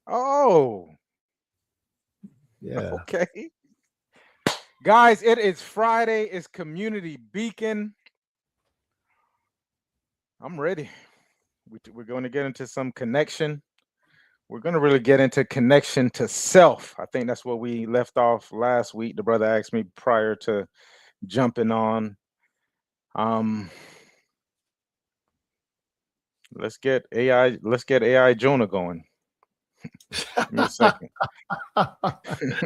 Oh, Yeah. okay. Guys, it is Friday. It's Community Beacon. I'm ready. We're going to get into some connection. We're going to really get into connection to self. I think that's what we left off last week. The brother asked me prior to jumping on. Um, let's get AI Jonah going. Give me a second.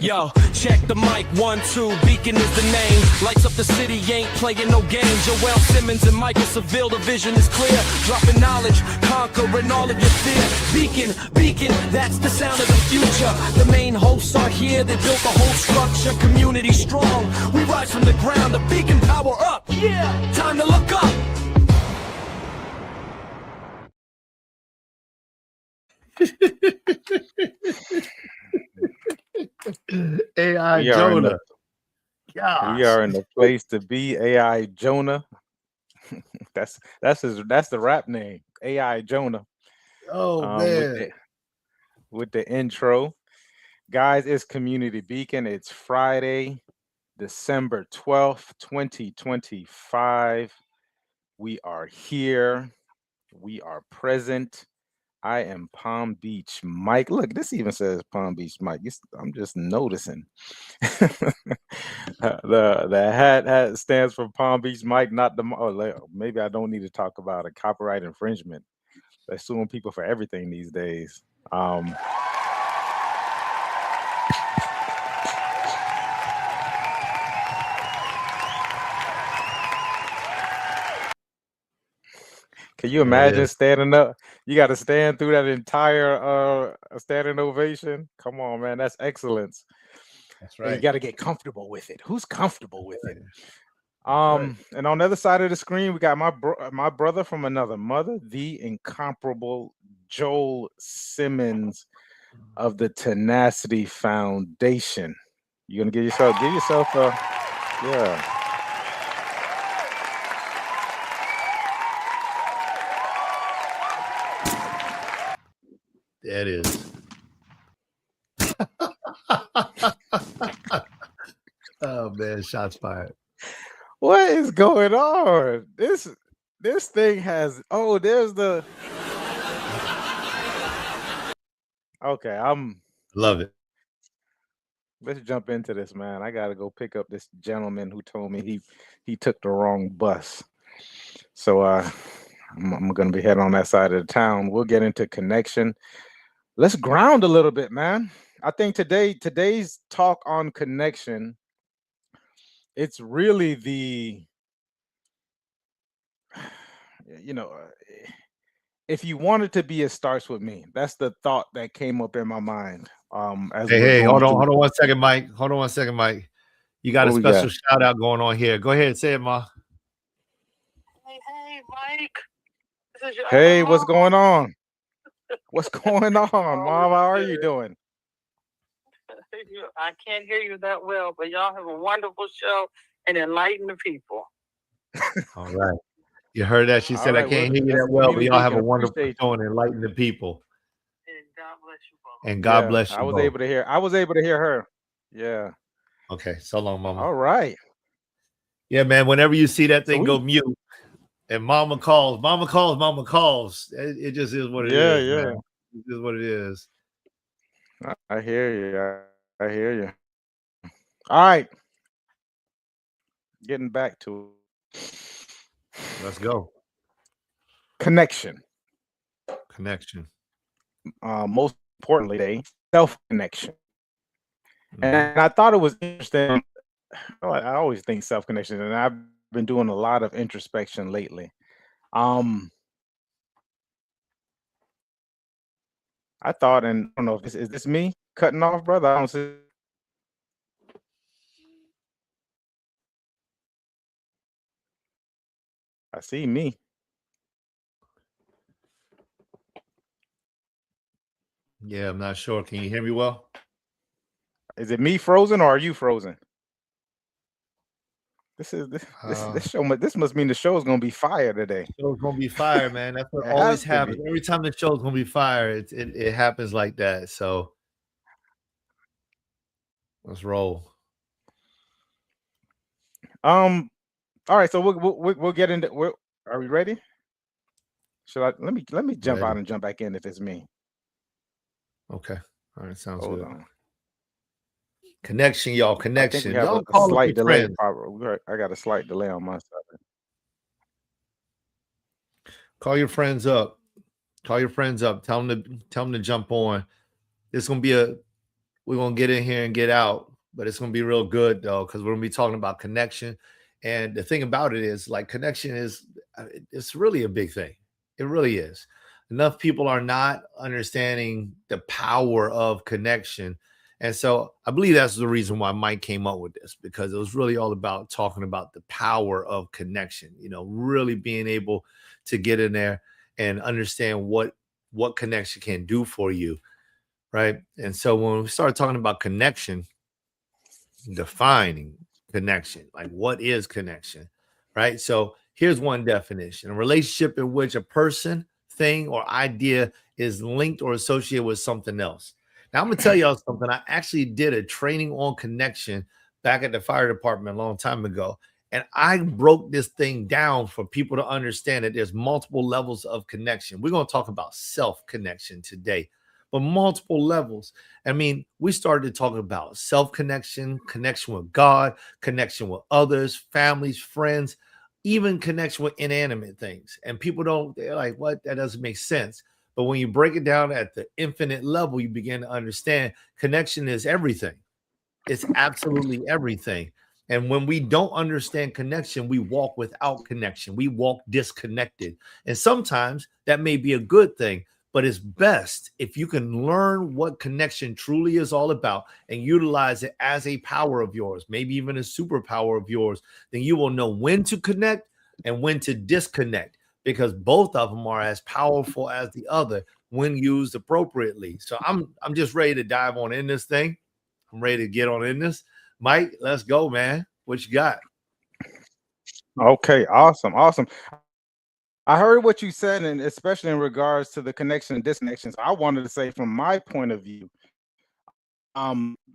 Yo, check the mic, 1, 2, Beacon is the name. Lights up the city, ain't playing no games. Joel Simmons and Michael Seville, the vision is clear. Dropping knowledge, conquering all of your fear. Beacon, beacon, that's the sound of the future. The main hosts are here, they built the whole structure. Community strong, we rise from the ground. The beacon power up, yeah, time to look up. AI We are in the Jonah. we Gosh. are in the place to be. AI Jonah. That's the rap name. AI Jonah. Oh Um, with man. the with the intro, guys. It's Community Beacon. It's Friday, December 12th, 2025. We are here. We are present. I am Palm Beach Mike. Look, this even says Palm Beach Mike. I'm just noticing. The hat stands for Palm Beach Mike, not the. Maybe I don't need to talk about a copyright infringement. They're suing people for everything these days. Um, can you There it imagine is. standing up? You got to stand through that entire standing ovation. Come on, man, that's excellence. That's And you right. got to get comfortable with it. Who's comfortable with it? That's right. And on the other side of the screen, we got my brother from another mother, the incomparable Joel Simmons of the Tenacity Foundation. You gonna give yourself a yeah. There it is. Oh man, shots fired. What is going on? This thing has there's the okay. Love it. Let's jump into this, man. I gotta go pick up this gentleman who told me he took the wrong bus. So I'm gonna be heading on that side of the town. We'll get into connection. Let's ground a little bit, man. I think today's talk on connection, it's really the you know if you want it to be, it starts with me. That's the thought that came up in my mind as Hey, we're hey, going through. hold on 1 second, Mike. Hold on 1 second, Mike. You got a What we got? special shout out going on here. Go ahead, say it, Ma. Hey, Mike. This is your other Hey, what's mom. going on? What's going on, Oh, Mom? How are you good. doing? I can't hear you that well, but y'all have a wonderful show and enlighten the people. All right. You heard that? She All said, I right, well, can't hear you that's that the well, but community y'all have beacon. a wonderful Appreciate show and enlighten the people. And God bless you both. And you. God Yeah, bless I you was both. able to hear. I was able to hear her. Yeah. Okay. So long, Mama. All right. Yeah, man. Whenever you see that So thing go mute and Mama calls, Mama calls, Mama calls. It just is what it yeah, is, yeah. man. It is what it is. I hear you. I hear you. All right. Getting back to it. Let's go. Connection. Connection. Most importantly, self connection. And Mhm. I thought it was interesting. I always think self connection, and I've been doing a lot of introspection lately. Um, I thought, and I don't know if this is this me cutting off, brother. I don't see. I see me. Yeah, I'm not sure. Can you hear me well? Is it me frozen or are you frozen? This show. This must mean the show is gonna be fire today. Show's gonna be fire, man. That's what It always has to happens. be. Every time the show's gonna be fire, it happens like that. So let's roll. All right, so we'll get into. Are we ready? Should I let me jump Ready. out and jump back in if it's me? Okay. All right. Sounds Hold good. on. Connection, y'all. I think Connection. we have Y'all a call up slight your delay. friends. I got a slight delay on my side. Call your friends up. Call your friends up. Tell them to jump on. It's gonna be we're gonna get in here and get out, but it's gonna be real good though, because we're gonna be talking about connection. And the thing about it is, like, connection is it's really a big thing. It really is. Enough people are not understanding the power of connection. And so I believe that's the reason why Mike came up with this, because it was really all about talking about the power of connection, really being able to get in there and understand what connection can do for you. Right. And so when we start talking about connection, defining connection, like, what is connection? Right. So here's one definition: a relationship in which a person, thing, or idea is linked or associated with something else. Now, I'm going to tell y'all something. I actually did a training on connection back at the fire department a long time ago. And I broke this thing down for people to understand that there's multiple levels of connection. We're going to talk about self-connection today, but multiple levels. I mean, we started talking about self-connection, connection with God, connection with others, families, friends, even connection with inanimate things. And people they're like, what? That doesn't make sense. But when you break it down at the infinite level, you begin to understand connection is everything. It's absolutely everything. And when we don't understand connection, we walk without connection. We walk disconnected. And sometimes that may be a good thing, but it's best if you can learn what connection truly is all about and utilize it as a power of yours, maybe even a superpower of yours. Then you will know when to connect and when to disconnect, because both of them are as powerful as the other when used appropriately. So I'm just ready to dive on in this thing. I'm ready to get on in this. Mike, let's go, man. What you got? Okay, awesome. I heard what you said, and especially in regards to the connection and disconnection. So I wanted to say, from my point of view,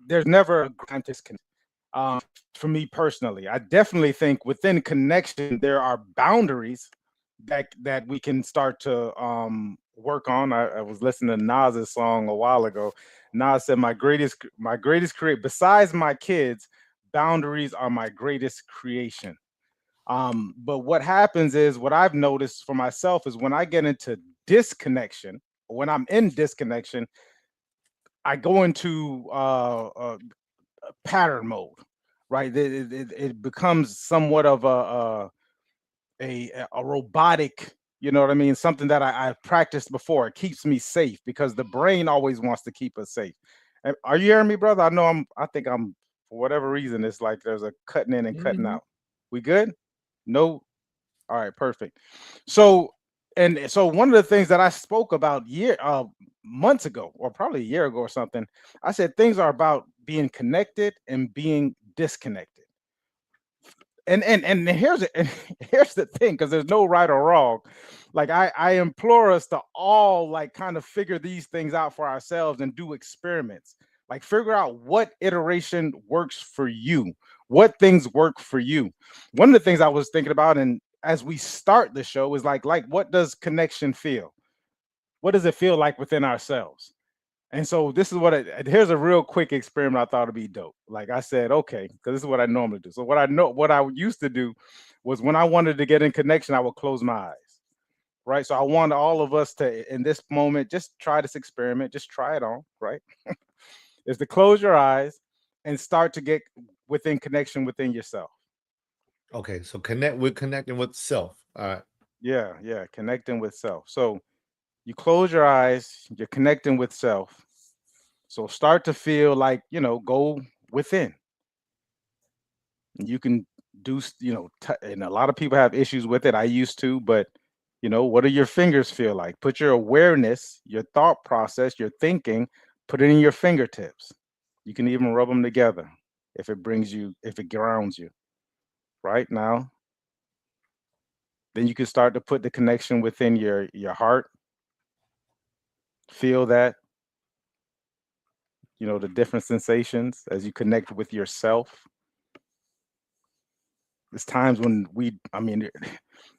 there's never a grand disconnect. For me personally, I definitely think within connection there are boundaries that we can start to work on. I was listening to Nas's song a while ago. Nas said, my greatest create besides my kids, boundaries are my greatest creation." But what happens is, what I've noticed for myself is, when I get into disconnection, when I'm in disconnection, I go into pattern mode, right? It becomes somewhat of a robotic, you know what I mean? Something that I've practiced before. It keeps me safe because the brain always wants to keep us safe. Are you hearing me, brother? I think I'm, for whatever reason, it's like there's a cutting in and cutting out. We good? No. All right, perfect. So, and so one of the things that I spoke about months ago, or probably a year ago or something, I said things are about being connected and being disconnected. And here's the thing, because there's no right or wrong. Like, I implore us to all, like, kind of figure these things out for ourselves and do experiments. Like, figure out what iteration works for you, what things work for you. One of the things I was thinking about, and as we start the show, is like what does connection feel? What does it feel like within ourselves? And so this is here's a real quick experiment I thought would be dope. Like, I said, okay, because this is what I normally do. So what I used to do was, when I wanted to get in connection, I would close my eyes. Right. So I want all of us to, in this moment, just try this experiment, just try it on, right? Is to close your eyes and start to get within connection within yourself. Okay, so connecting with self. All right. Yeah, connecting with self. So you close your eyes, you're connecting with self. So start to feel like, go within. You can do, and a lot of people have issues with it. I used to, but what do your fingers feel like? Put your awareness, your thought process, your thinking, put it in your fingertips. You can even rub them together if it grounds you. right now. Then you can start to put the connection within your heart. Feel that, the different sensations as you connect with yourself. There's times when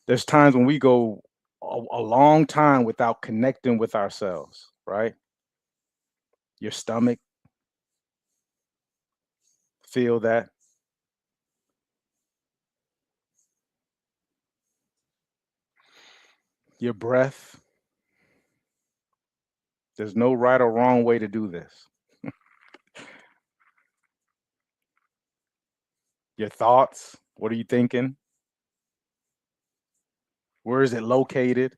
there's times when we go a long time without connecting with ourselves, right? Your stomach, feel that. Your breath. There's no right or wrong way to do this. Your thoughts. What are you thinking? Where is it located?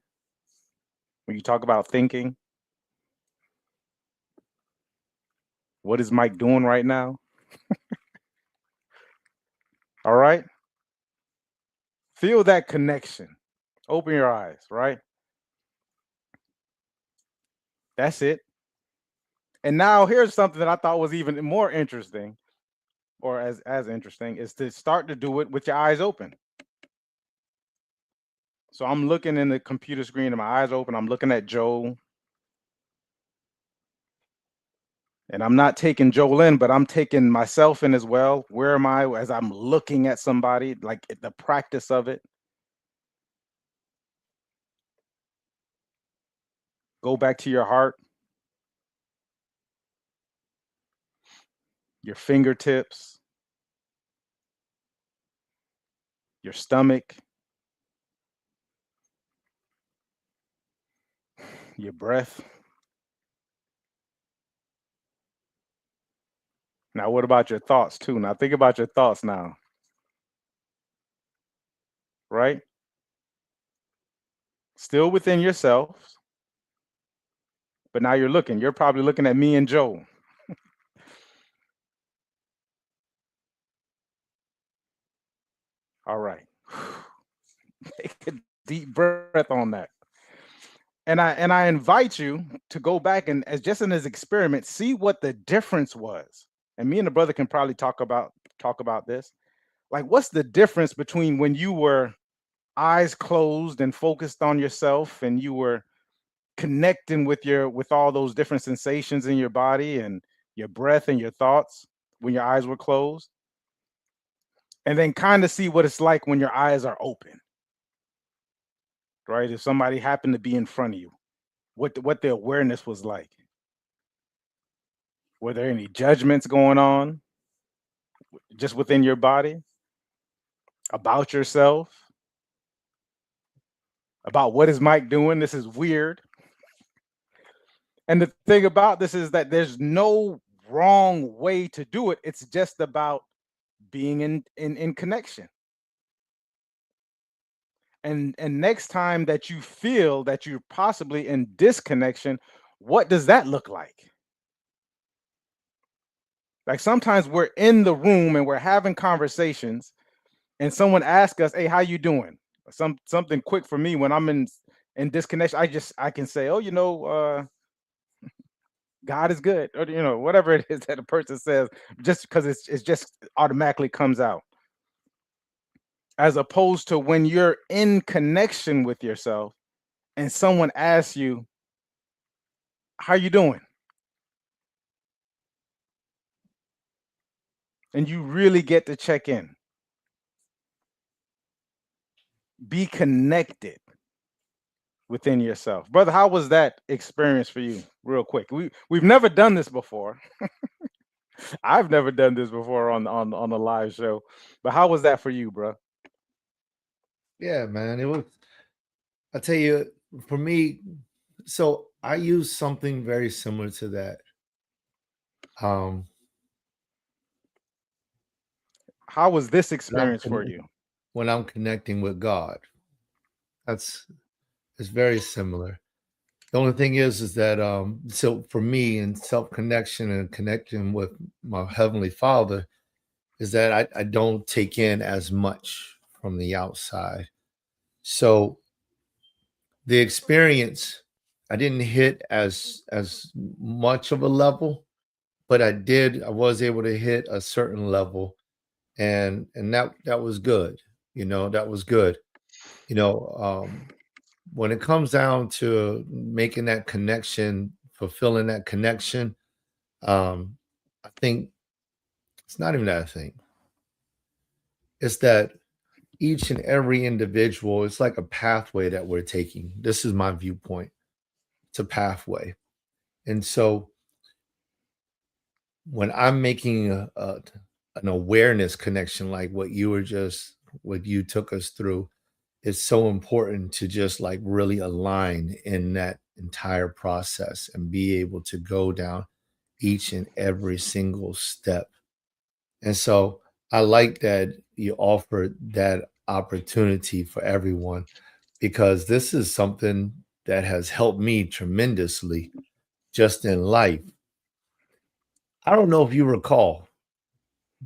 When you talk about thinking, what is Mike doing right now? All right. Feel that connection. Open your eyes, right? That's it. And now here's something that I thought was even more interesting, or as interesting, is to start to do it with your eyes open. So I'm looking in the computer screen and my eyes open. I'm looking at Joel, and I'm not taking Joel in, but I'm taking myself in as well. Where am I as I'm looking at somebody, like the practice of it? Go back to your heart, your fingertips, your stomach, your breath. Now, what about your thoughts too? Now, think about your thoughts now, right? Still within yourself, but now you're looking. You're probably looking at me and Joel. All right. Take a deep breath on that. And I invite you to go back and as just in this experiment, see what the difference was. And me and the brother can probably talk about this. Like, what's the difference between when you were eyes closed and focused on yourself and you were connecting with all those different sensations in your body and your breath and your thoughts when your eyes were closed, and then kind of see what it's like when your eyes are open, right? If somebody happened to be in front of you, what the awareness was like. Were there any judgments going on just within your body about yourself, about what is Mike doing? This is weird. And the thing about this is that there's no wrong way to do it. It's just about being in connection. And next time that you feel that you're possibly in disconnection, what does that look like? Like sometimes we're in the room and we're having conversations and someone asks us, "Hey, how you doing?" Something quick for me when I'm in disconnection, I can say, "Oh, God is good," or whatever it is that a person says, just because it's just automatically comes out. As opposed to when you're in connection with yourself and someone asks you, "How you doing?" and you really get to check in, be connected within yourself. Brother, how was that experience for you? Real quick. We've never done this before. I've never done this before on a live show. But how was that for you, bro? Yeah, man. It was, I tell you, for me, so I use something very similar to that. Um, How was this when I'm experience for con- you? when I'm connecting with God. That's it's very similar. The only thing is that so for me in self connection and connection with my heavenly Father is that I don't take in as much from the outside. So the experience I didn't hit as much of a level, but I was able to hit a certain level and that was good. That was good. You know, when it comes down to making that connection, fulfilling that connection, I think it's not even that thing. It's that each and every individual, it's like a pathway that we're taking. This is my viewpoint. It's a pathway. And so when I'm making an awareness connection, like what you took us through, it's so important to just like really align in that entire process and be able to go down each and every single step. And so I like that you offered that opportunity for everyone, because this is something that has helped me tremendously just in life. I don't know if you recall,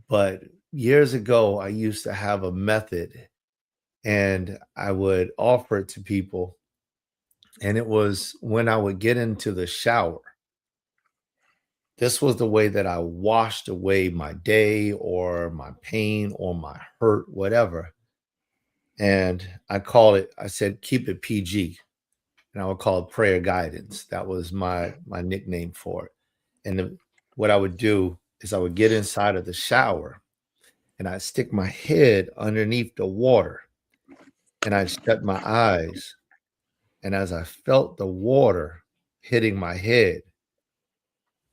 but years ago, I used to have a method and I would offer it to people. And it was when I would get into the shower. This was the way that I washed away my day or my pain or my hurt, whatever. And I said, keep it PG. And I would call it prayer guidance. That was my nickname for it. And what I would do is I would get inside of the shower and I'd stick my head underneath the water and I'd shut my eyes. And as I felt the water hitting my head,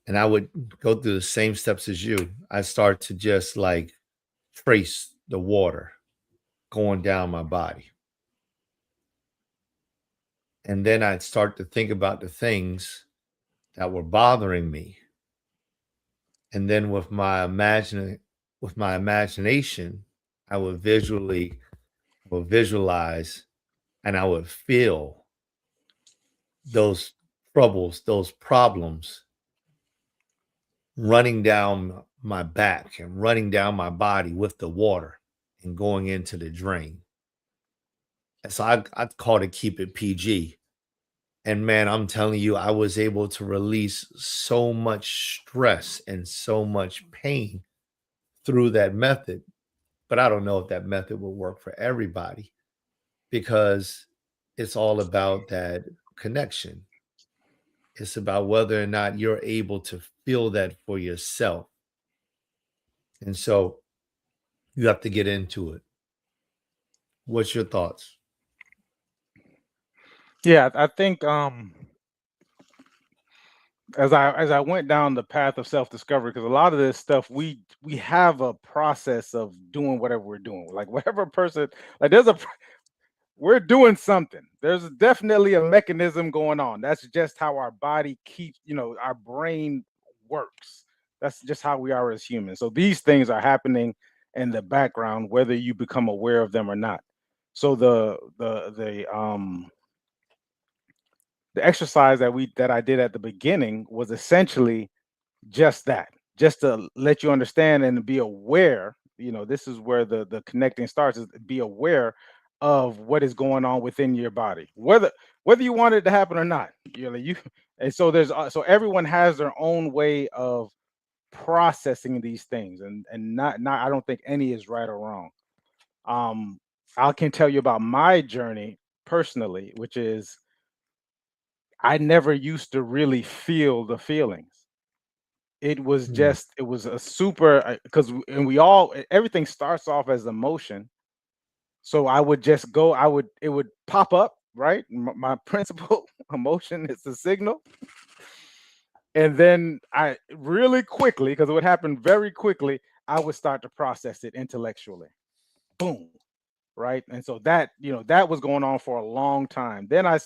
and I would go through the same steps as you, I start to just like trace the water going down my body. And then I'd start to think about the things that were bothering me. And then with my imagination, I would visualize, and I would feel those troubles, those problems running down my back and running down my body with the water and going into the drain. And so I called it keep it PG. And man, I'm telling you, I was able to release so much stress and so much pain through that method. But I don't know if that method will work for everybody, because it's all about that connection. It's about whether or not you're able to feel that for yourself. And so you have to get into it. What's your thoughts? Yeah, I think as I went down the path of self-discovery, because a lot of this stuff we have a process of doing whatever we're doing. Like whatever person, like we're doing something. There's definitely a mechanism going on. That's just how our body keeps, our brain works. That's just how we are as humans. So these things are happening in the background, whether you become aware of them or not. So the exercise that I did at the beginning was essentially just that, just to let you understand and be aware. This is where the connecting starts, is be aware of what is going on within your body, whether you want it to happen or not. You and so so everyone has their own way of processing these things, and not I don't think any is right or wrong. um I can tell you about my journey personally, which is I never used to really feel the feelings. Mm, It was a super, because and we all everything starts off as emotion. So I would just go, it would pop up, right? My principal emotion is the signal. And then I really quickly, because it would happen very quickly, I would start to process it intellectually. Boom. Right. And so that was going on for a long time. Then I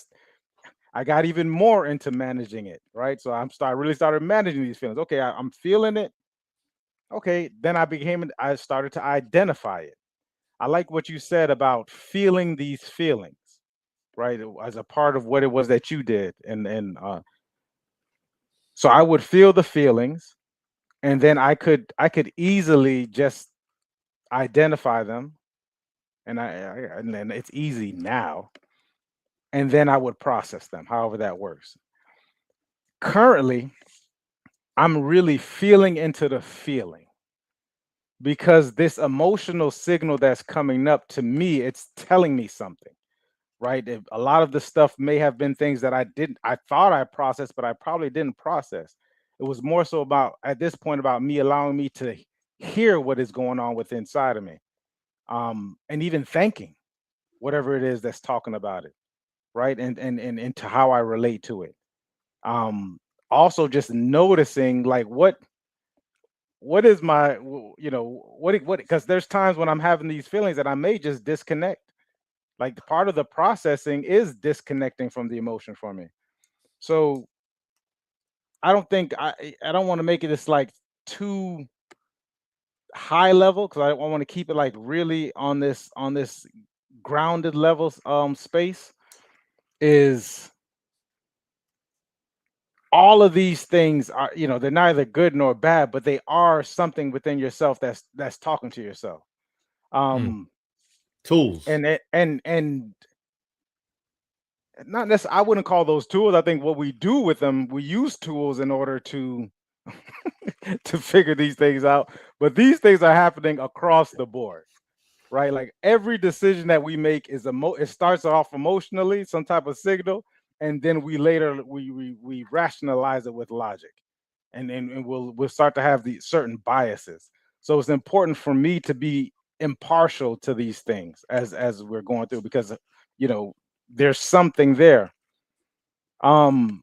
got even more into managing it, right? So really started managing these feelings. Okay, I'm feeling it. Okay, then I started to identify it. I like what you said about feeling these feelings, right? As a part of what it was that you did, and so I would feel the feelings, and then I could easily just identify them, and then it's easy now, and then I would process them, however that works. Currently, I'm really feeling into the feeling. because this emotional signal that's coming up to me, it's telling me something, right? A lot of the stuff may have been things that I thought I processed, but I probably didn't process. It was more so about, at this point, about me allowing me to hear what is going on with inside of me, and even thanking whatever it is that's talking about it, right? And into how I relate to it. Um, Also, just noticing like what is my what, because there's times when I'm having these feelings that I may just disconnect. Like, part of the processing is disconnecting from the emotion for me. So I don't think I don't want to make it this like too high level, because I want to keep it like really on this grounded levels space. Is all of these things are, they're neither good nor bad, but they are something within yourself that's talking to yourself. Mm. Um Tools. and not necessarily, I wouldn't call those tools. I think what we do with them, we use tools in order to to figure these things out. But these things are happening across the board, right? Like, every decision that we make is it starts off emotionally, some type of signal, and then we later we rationalize it with logic, and we'll start to have these certain biases. So it's important for me to be impartial to these things as we're going through, because you know there's something there. um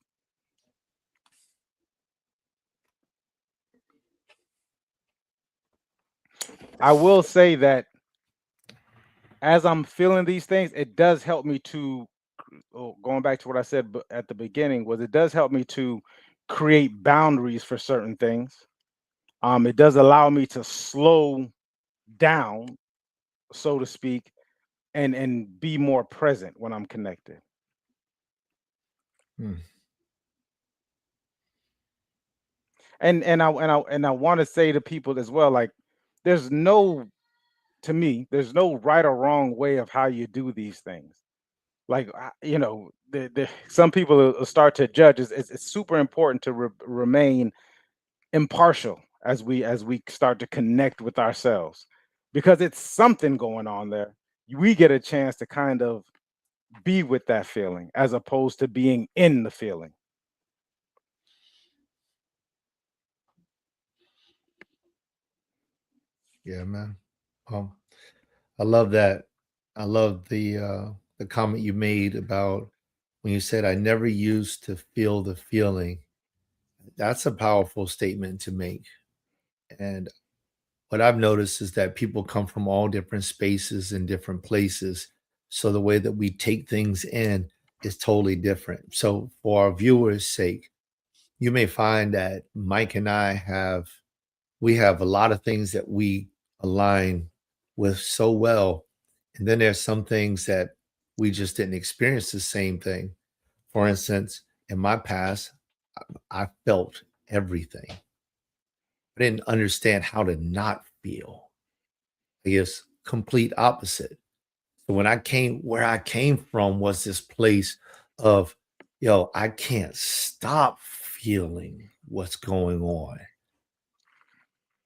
I will say that as I'm feeling these things, it does help me to, going back to what I said at the beginning, was it does help me to create boundaries for certain things. It does allow me to slow down, so to speak, and be more present when I'm connected. Mm. And I want to say to people as well, like, there's no to me, there's no right or wrong way of how you do these things. Like, some people will start to judge. It's super important to remain impartial as we start to connect with ourselves, because it's something going on there. We get a chance to kind of be with that feeling as opposed to being in the feeling. Yeah, man. Um, I love that. I love the comment you made about when you said I never used to feel the feeling. That's a powerful statement to make. And what I've noticed is that people come from all different spaces and different places. So the way that we take things in is totally different. So for our viewers' sake, you may find that Mike and I have a lot of things that we align with so well. And then there's some things that we just didn't experience the same thing. For instance, in my past, I felt everything. I didn't understand how to not feel. I guess complete opposite. So where I came from was this place of, yo, I can't stop feeling what's going on.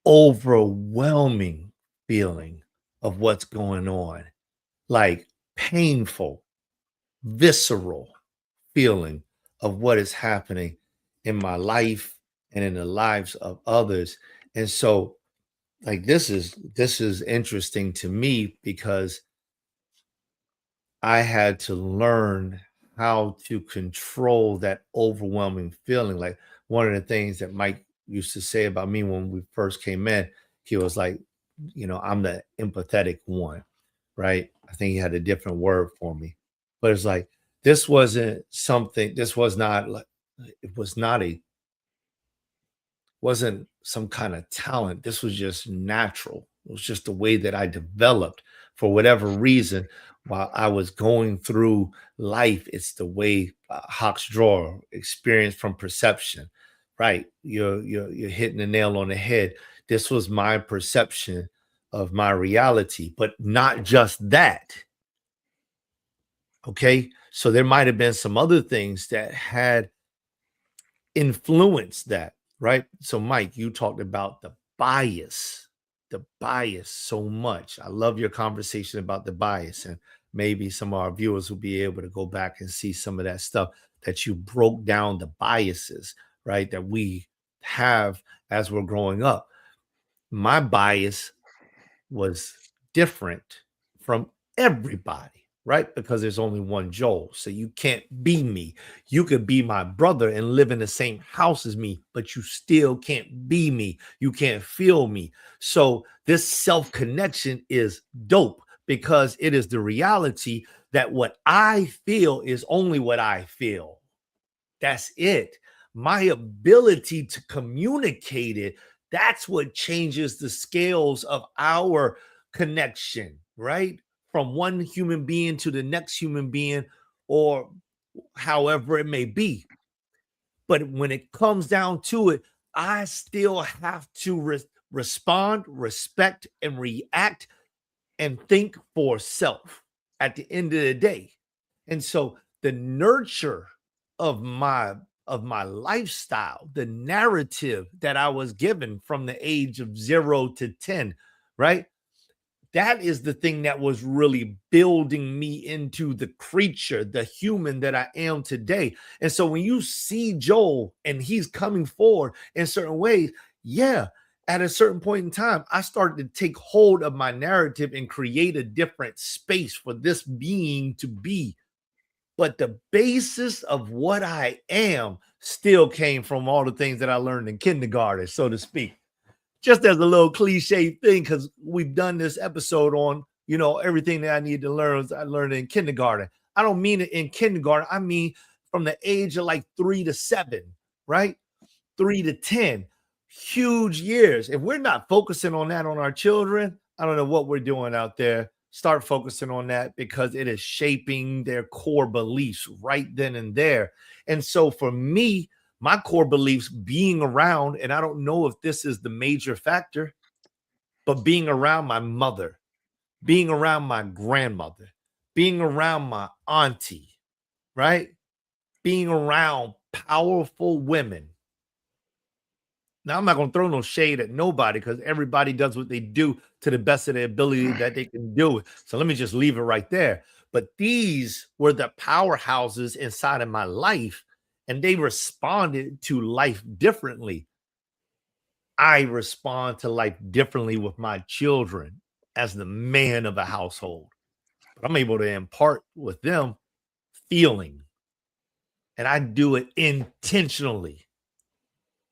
Overwhelming feeling of what's going on, like painful, visceral feeling of what is happening in my life and in the lives of others. And so, like, this is interesting to me because I had to learn how to control that overwhelming feeling. Like, one of the things that Mike used to say about me when we first came in, he was like, I'm the empathetic one, right? I think he had a different word for me, but it's like, this was not like, it was not a wasn't some kind of talent. This was just natural. It was just the way that I developed for whatever reason while I was going through life. It's the way Hawk's drawer experience from perception, right? You're hitting the nail on the head. This was my perception of my reality, but not just that. Okay. So there might have been some other things that had influenced that, right? So, Mike, you talked about the bias. the bias so much. I love your conversation about the bias, and maybe some of our viewers will be able to go back and see some of that stuff that you broke down, the biases, right, that we have as we're growing up. My bias was different from everybody, right? Because there's only one Joel. So you can't be me. You could be my brother and live in the same house as me, but you still can't be me. You can't feel me. So this self connection is dope because it is the reality that what I feel is only what I feel. That's it. My ability to communicate it, that's what changes the scales of our connection, right? From one human being to the next human being, or however it may be. But when it comes down to it, I still have to respond, respect, and react and think for self at the end of the day. And so the nurture of my lifestyle, the narrative that I was given from the age of 0 to 10, right? That is the thing that was really building me into the creature, the human that I am today. And so when you see Joel and he's coming forward in certain ways, yeah, at a certain point in time, I started to take hold of my narrative and create a different space for this being to be. But the basis of what I am still came from all the things that I learned in kindergarten, so to speak. Just as a little cliche thing, because we've done this episode on, everything that I need to learn, I learned in kindergarten. I don't mean it in kindergarten. I mean from the age of like 3 to 7, right? 3 to 10. Huge years. If we're not focusing on that on our children, I don't know what we're doing out there. Start focusing on that because it is shaping their core beliefs right then and there. And so for me, my core beliefs being around, and I don't know if this is the major factor, but being around my mother, being around my grandmother, being around my auntie, right? Being around powerful women. Now, I'm not going to throw no shade at nobody because everybody does what they do to the best of their ability that they can do it. So let me just leave it right there. But these were the powerhouses inside of my life, and they responded to life differently. I respond to life differently with my children as the man of a household. But I'm able to impart with them feeling, and I do it intentionally.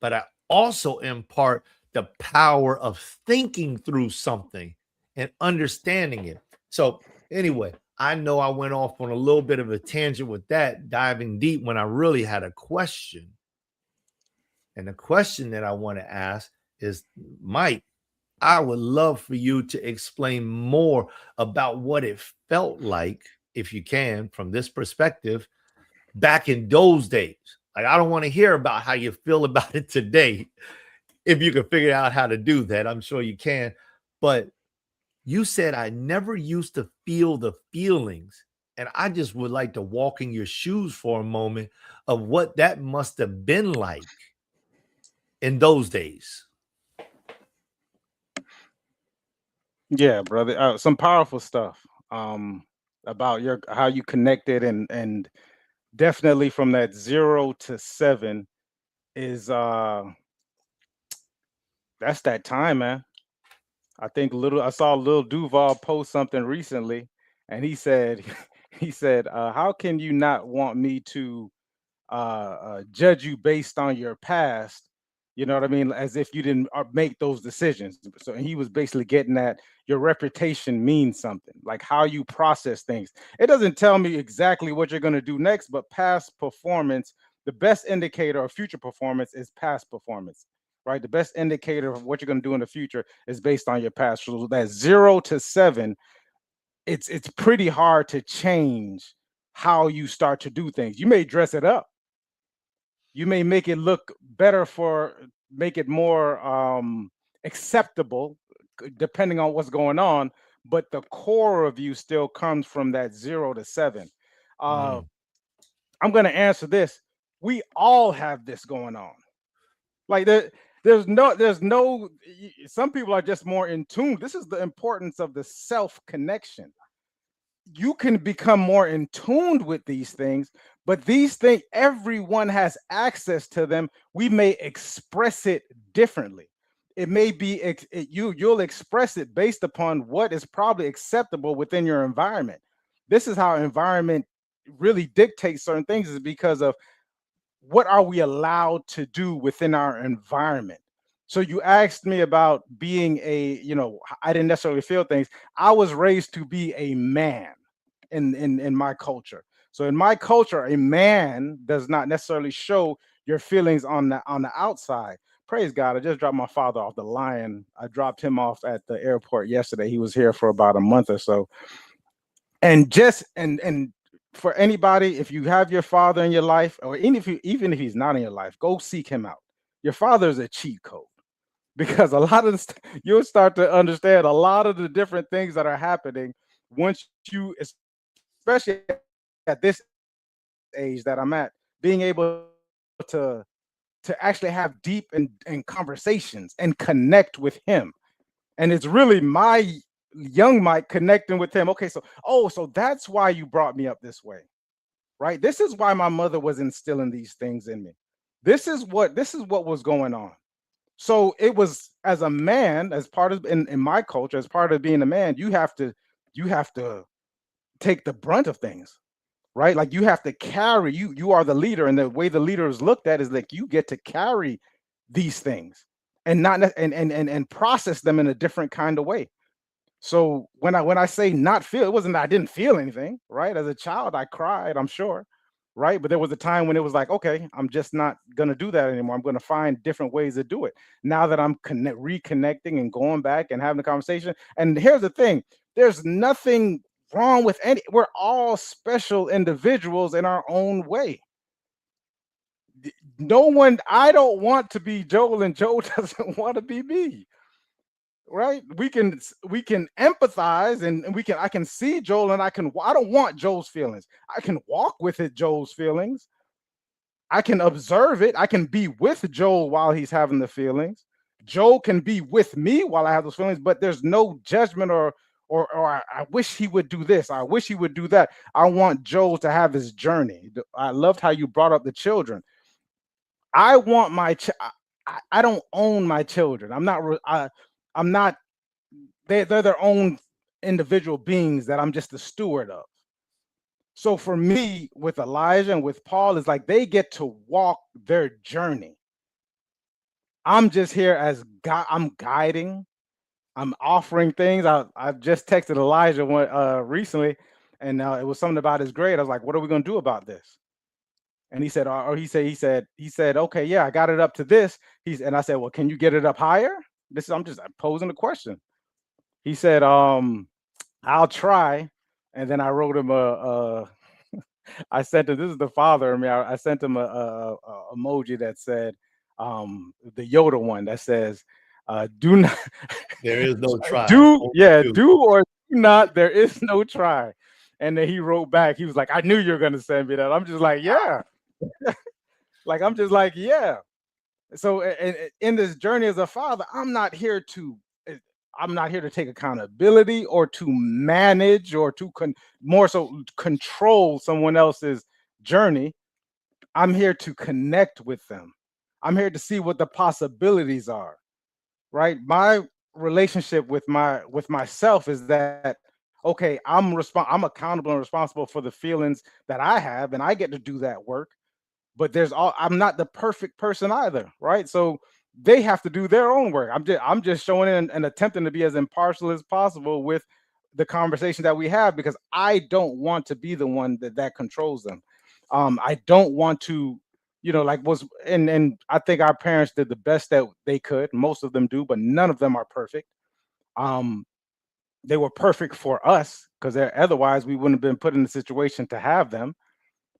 But I also impart the power of thinking through something and understanding it. So anyway, I know I went off on a little bit of a tangent with that, diving deep when I really had a question. And the question that I want to ask is, Mike, I would love for you to explain more about what it felt like, if you can, from this perspective, back in those days. Like, I don't want to hear about how you feel about it today. If you can figure out how to do that, I'm sure you can. But you said I never used to feel the feelings. And I just would like to walk in your shoes for a moment of what that must have been like in those days. Yeah, brother. Some powerful stuff about how you connected, and definitely from that 0 to 7 is that's that time, man. I saw Lil Duval post something recently, and he said he said, how can you not want me to judge you based on your past? You know what I mean? As if you didn't make those decisions. So he was basically getting at your reputation means something, like how you process things. It doesn't tell me exactly what you're going to do next, but past performance, the best indicator of future performance is past performance, right? The best indicator of what you're going to do in the future is based on your past. So that 0 to 7, it's pretty hard to change how you start to do things. You may dress it up, you may make it look better, make it more acceptable depending on what's going on, but the core of you still comes from that 0 to 7. I'm going to answer this. We all have this going on. Like there's no some people are just more in tune. This is the importance of the self connection. You can become more in tune with these things, but these things, everyone has access to them. We may express it differently. It may be you'll express it based upon what is probably acceptable within your environment. This is how environment really dictates certain things, is because of what are we allowed to do within our environment. So you asked me about being I didn't necessarily feel things. I was raised to be a man in my culture. So in my culture, a man does not necessarily show your feelings on the outside. Praise God. I just dropped my father off, the Lion. I dropped him off at the airport yesterday. He was here for about a month or so. And just and for anybody, if you have your father in your life, or even if he's not in your life, go seek him out. Your father is a cheat code, because a lot of this, you'll start to understand a lot of the different things that are happening once you, especially at this age that I'm at, being able to actually have deep and conversations and connect with him. And it's really my young Mike connecting with him. Okay, so that's why you brought me up this way, right? This is why my mother was instilling these things in me. This is what was going on. So it was, as a man, as part of in my culture, as part of being a man, you have to take the brunt of things, right? Like you have to carry, you are the leader, and the way the leader is looked at is like you get to carry these things and not and process them in a different kind of way. So when I say not feel, it wasn't that I didn't feel anything, right? As a child, I cried, I'm sure, right? But there was a time when it was like, okay, I'm just not gonna do that anymore. I'm gonna find different ways to do it. Now that I'm reconnecting and going back and having the conversation. And here's the thing: there's nothing wrong with any. We're all special individuals in our own way. No one. I don't want to be Joel, and Joel doesn't want to be me, right? We can empathize, and we can I can see Joel, and I don't want Joel's feelings. I can walk with it, Joel's feelings. I can observe it. I can be with Joel while he's having the feelings. Joel can be with me while I have those feelings, but there's no judgment, or I wish he would do this. I wish he would do that. I want Joel to have his journey. I loved how you brought up the children. I want I don't own my children. I'm not. They're their own individual beings that I'm just the steward of. So for me, with Elijah and with Paul, it's like they get to walk their journey. I'm just here as God. I'm guiding. I'm offering things. I've just texted Elijah recently, and it was something about his grade. I was like, "What are we gonna do about this?" And he said, or he said, "Okay, yeah, I got it up to this." And I said, "Well, can you get it up higher?" I'm just posing a question. He said, "I'll try." And then I wrote him I sent him, this is the father of me. I sent him a emoji that said, the Yoda one that says, do not There is no try. do, Only yeah, do. do or do not, there is no try. And then he wrote back, he was like, I knew you were gonna send me that. I'm just like, yeah. Like I'm just like, yeah. So in this journey as a father, I'm not here to take accountability or to manage or to more so control someone else's journey. I'm here to connect with them. I'm here to see what the possibilities are. Right? My relationship with myself is that, okay, I'm accountable and responsible for the feelings that I have, and I get to do that work. But I'm not the perfect person either, right? So they have to do their own work. I'm just showing in and attempting to be as impartial as possible with the conversation that we have, because I don't want to be the one that controls them. I don't want to, like was and I think our parents did the best that they could. Most of them do, but none of them are perfect. Um, they were perfect for us, because otherwise we wouldn't have been put in the situation to have them.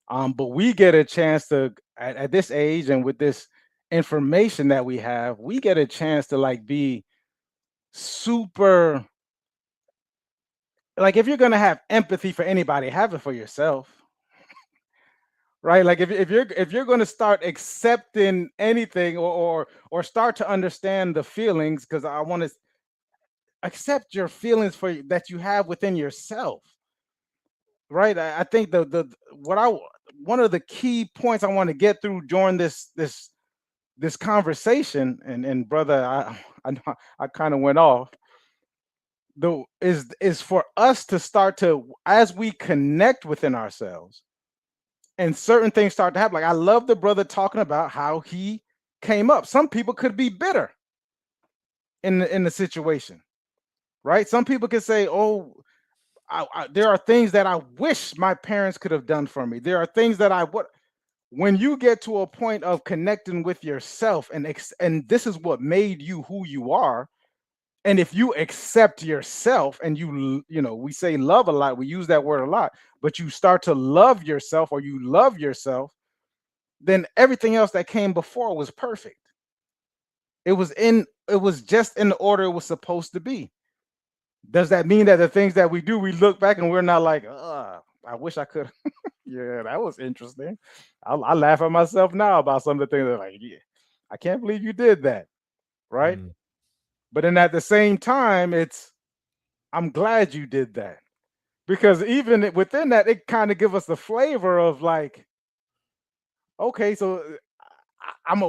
But we get a chance to, at this age and with this information that we have, we get a chance to like be super, like if you're gonna have empathy for anybody, have it for yourself. right? Like if you're going to start accepting anything or start to understand the feelings, because I want to accept your feelings for that you have within yourself, right? I think the what I one of the key points I want to get through during this conversation, and brother, I know I kind of went off, the is for us to start to, as we connect within ourselves and certain things start to happen. Like I love the brother talking about how he came up. Some people could be bitter in the situation, right? Some people could say, "Oh, there are things that I wish my parents could have done for me. There are things that I would." When you get to a point of connecting with yourself, and this is what made you who you are, and if you accept yourself and you know, we say love a lot, we use that word a lot, but you start to love yourself or you love yourself, then everything else that came before was perfect. It was just in the order it was supposed to be. Does that mean that the things that we do, we look back and we're not like, I wish I could. Yeah, that was interesting. I laugh at myself now about some of the things that, like, yeah, I can't believe you did that, right? Mm. But then at the same time, I'm glad you did that, because even within that, it kind of give us the flavor of like, okay, so I'm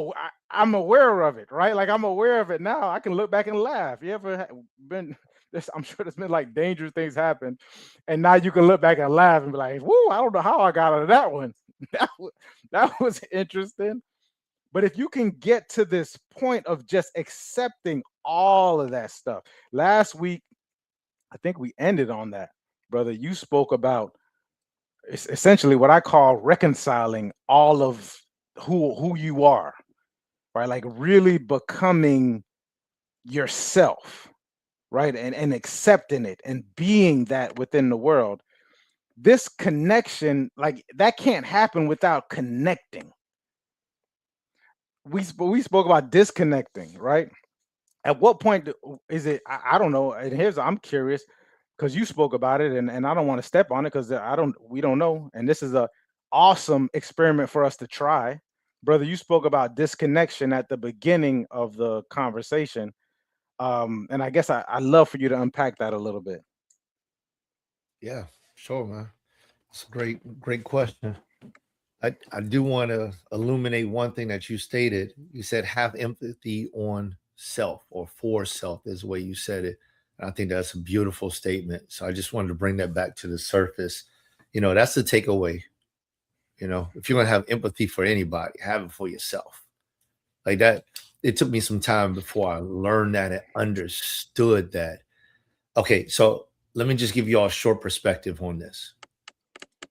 aware of it, right? Like I'm aware of it now. I can look back and laugh. You ever been? I'm sure there's been like dangerous things happen, and now you can look back and laugh and be like, "Woo! I don't know how I got out of that one. That was interesting." But if you can get to this point of just accepting all of that stuff, last week I think we ended on that, brother. You spoke about essentially what I call reconciling all of who you are, right? Like really becoming yourself, right? And accepting it and being that within the world. This connection, like that can't happen without connecting. We spoke about disconnecting, right? At what point is it? I don't know. And here's I'm curious because you spoke about it, and I don't want to step on it because we don't know. And this is a awesome experiment for us to try, brother. You spoke about disconnection at the beginning of the conversation, and I guess I love for you to unpack that a little bit. Yeah, sure, man. It's a great question. I do want to illuminate one thing that you stated. You said have empathy on self or for self is the way you said it. And I think that's a beautiful statement. So I just wanted to bring that back to the surface. You know, that's the takeaway. You know, if you're gonna have empathy for anybody, have it for yourself. Like that, it took me some time before I learned that and understood that. Okay, so let me just give you all a short perspective on this.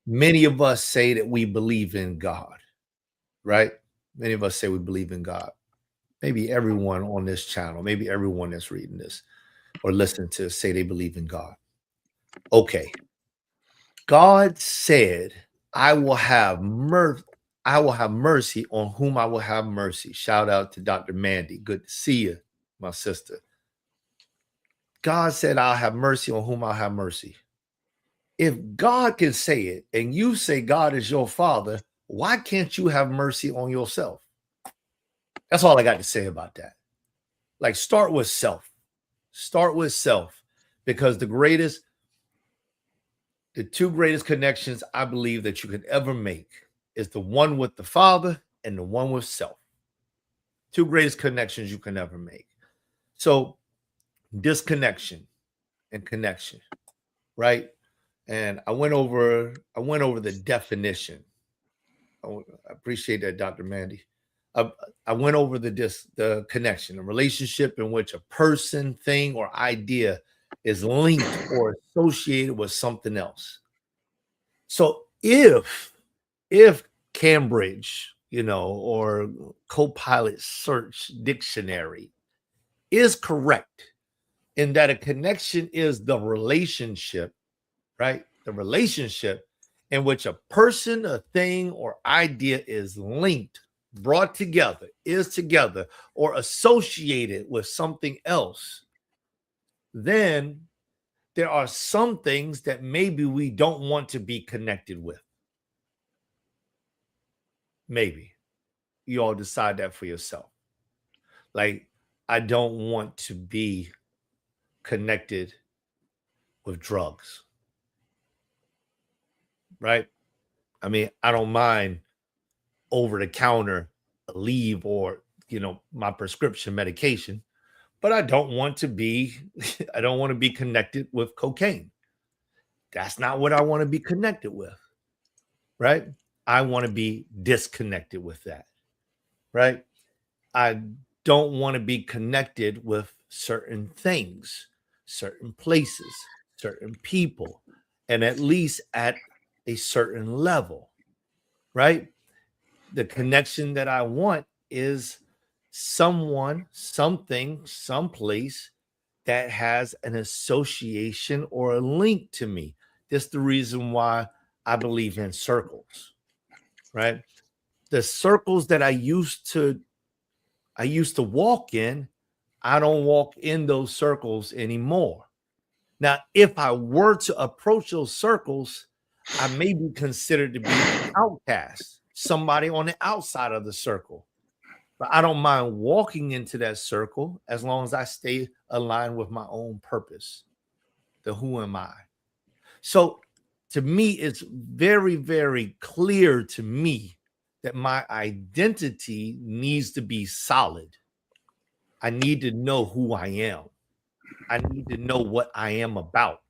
Many of us say that we believe in God, right? Many of us say we believe in God. Maybe everyone on this channel, maybe everyone that's reading this or listening to say they believe in God. Okay. God said, I will have mercy on whom I will have mercy. Shout out to Dr. Mandy. Good to see you, my sister. God said, I'll have mercy on whom I'll have mercy. If God can say it and you say God is your father, why can't you have mercy on yourself? That's all I got to say about that. Like, start with self. Start with self, because the two greatest connections I believe that you could ever make is the one with the Father and the one with self. Two greatest connections you can ever make. So, disconnection and connection, right? And I went over the definition. I appreciate that, Dr. Mandy. I went over the connection, a relationship in which a person, thing, or idea is linked or associated with something else. So if Cambridge, you know, or Copilot search dictionary is correct in that a connection is the relationship, right? The relationship in which a person, a thing, or idea is linked, brought together, is together, or associated with something else, then there are some things that maybe we don't want to be connected with. Maybe you all decide that for yourself. Like, I don't want to be connected with drugs, right? I mean, I don't mind over the counter leave or, my prescription medication, but I don't want to be, I don't want to be connected with cocaine. That's not what I want to be connected with, right? I want to be disconnected with that, right? I don't want to be connected with certain things, certain places, certain people, and at least at a certain level, right? The connection that I want is someone, something, someplace that has an association or a link to me. That's the reason why I believe in circles, right? The circles that I used to walk in, I don't walk in those circles anymore. Now, if I were to approach those circles, I may be considered to be an outcast, somebody on the outside of the circle. But I don't mind walking into that circle as long as I stay aligned with my own purpose. The who am I? So to me, it's very, very clear to me that my identity needs to be solid. I need to know who I am. I need to know what I am about.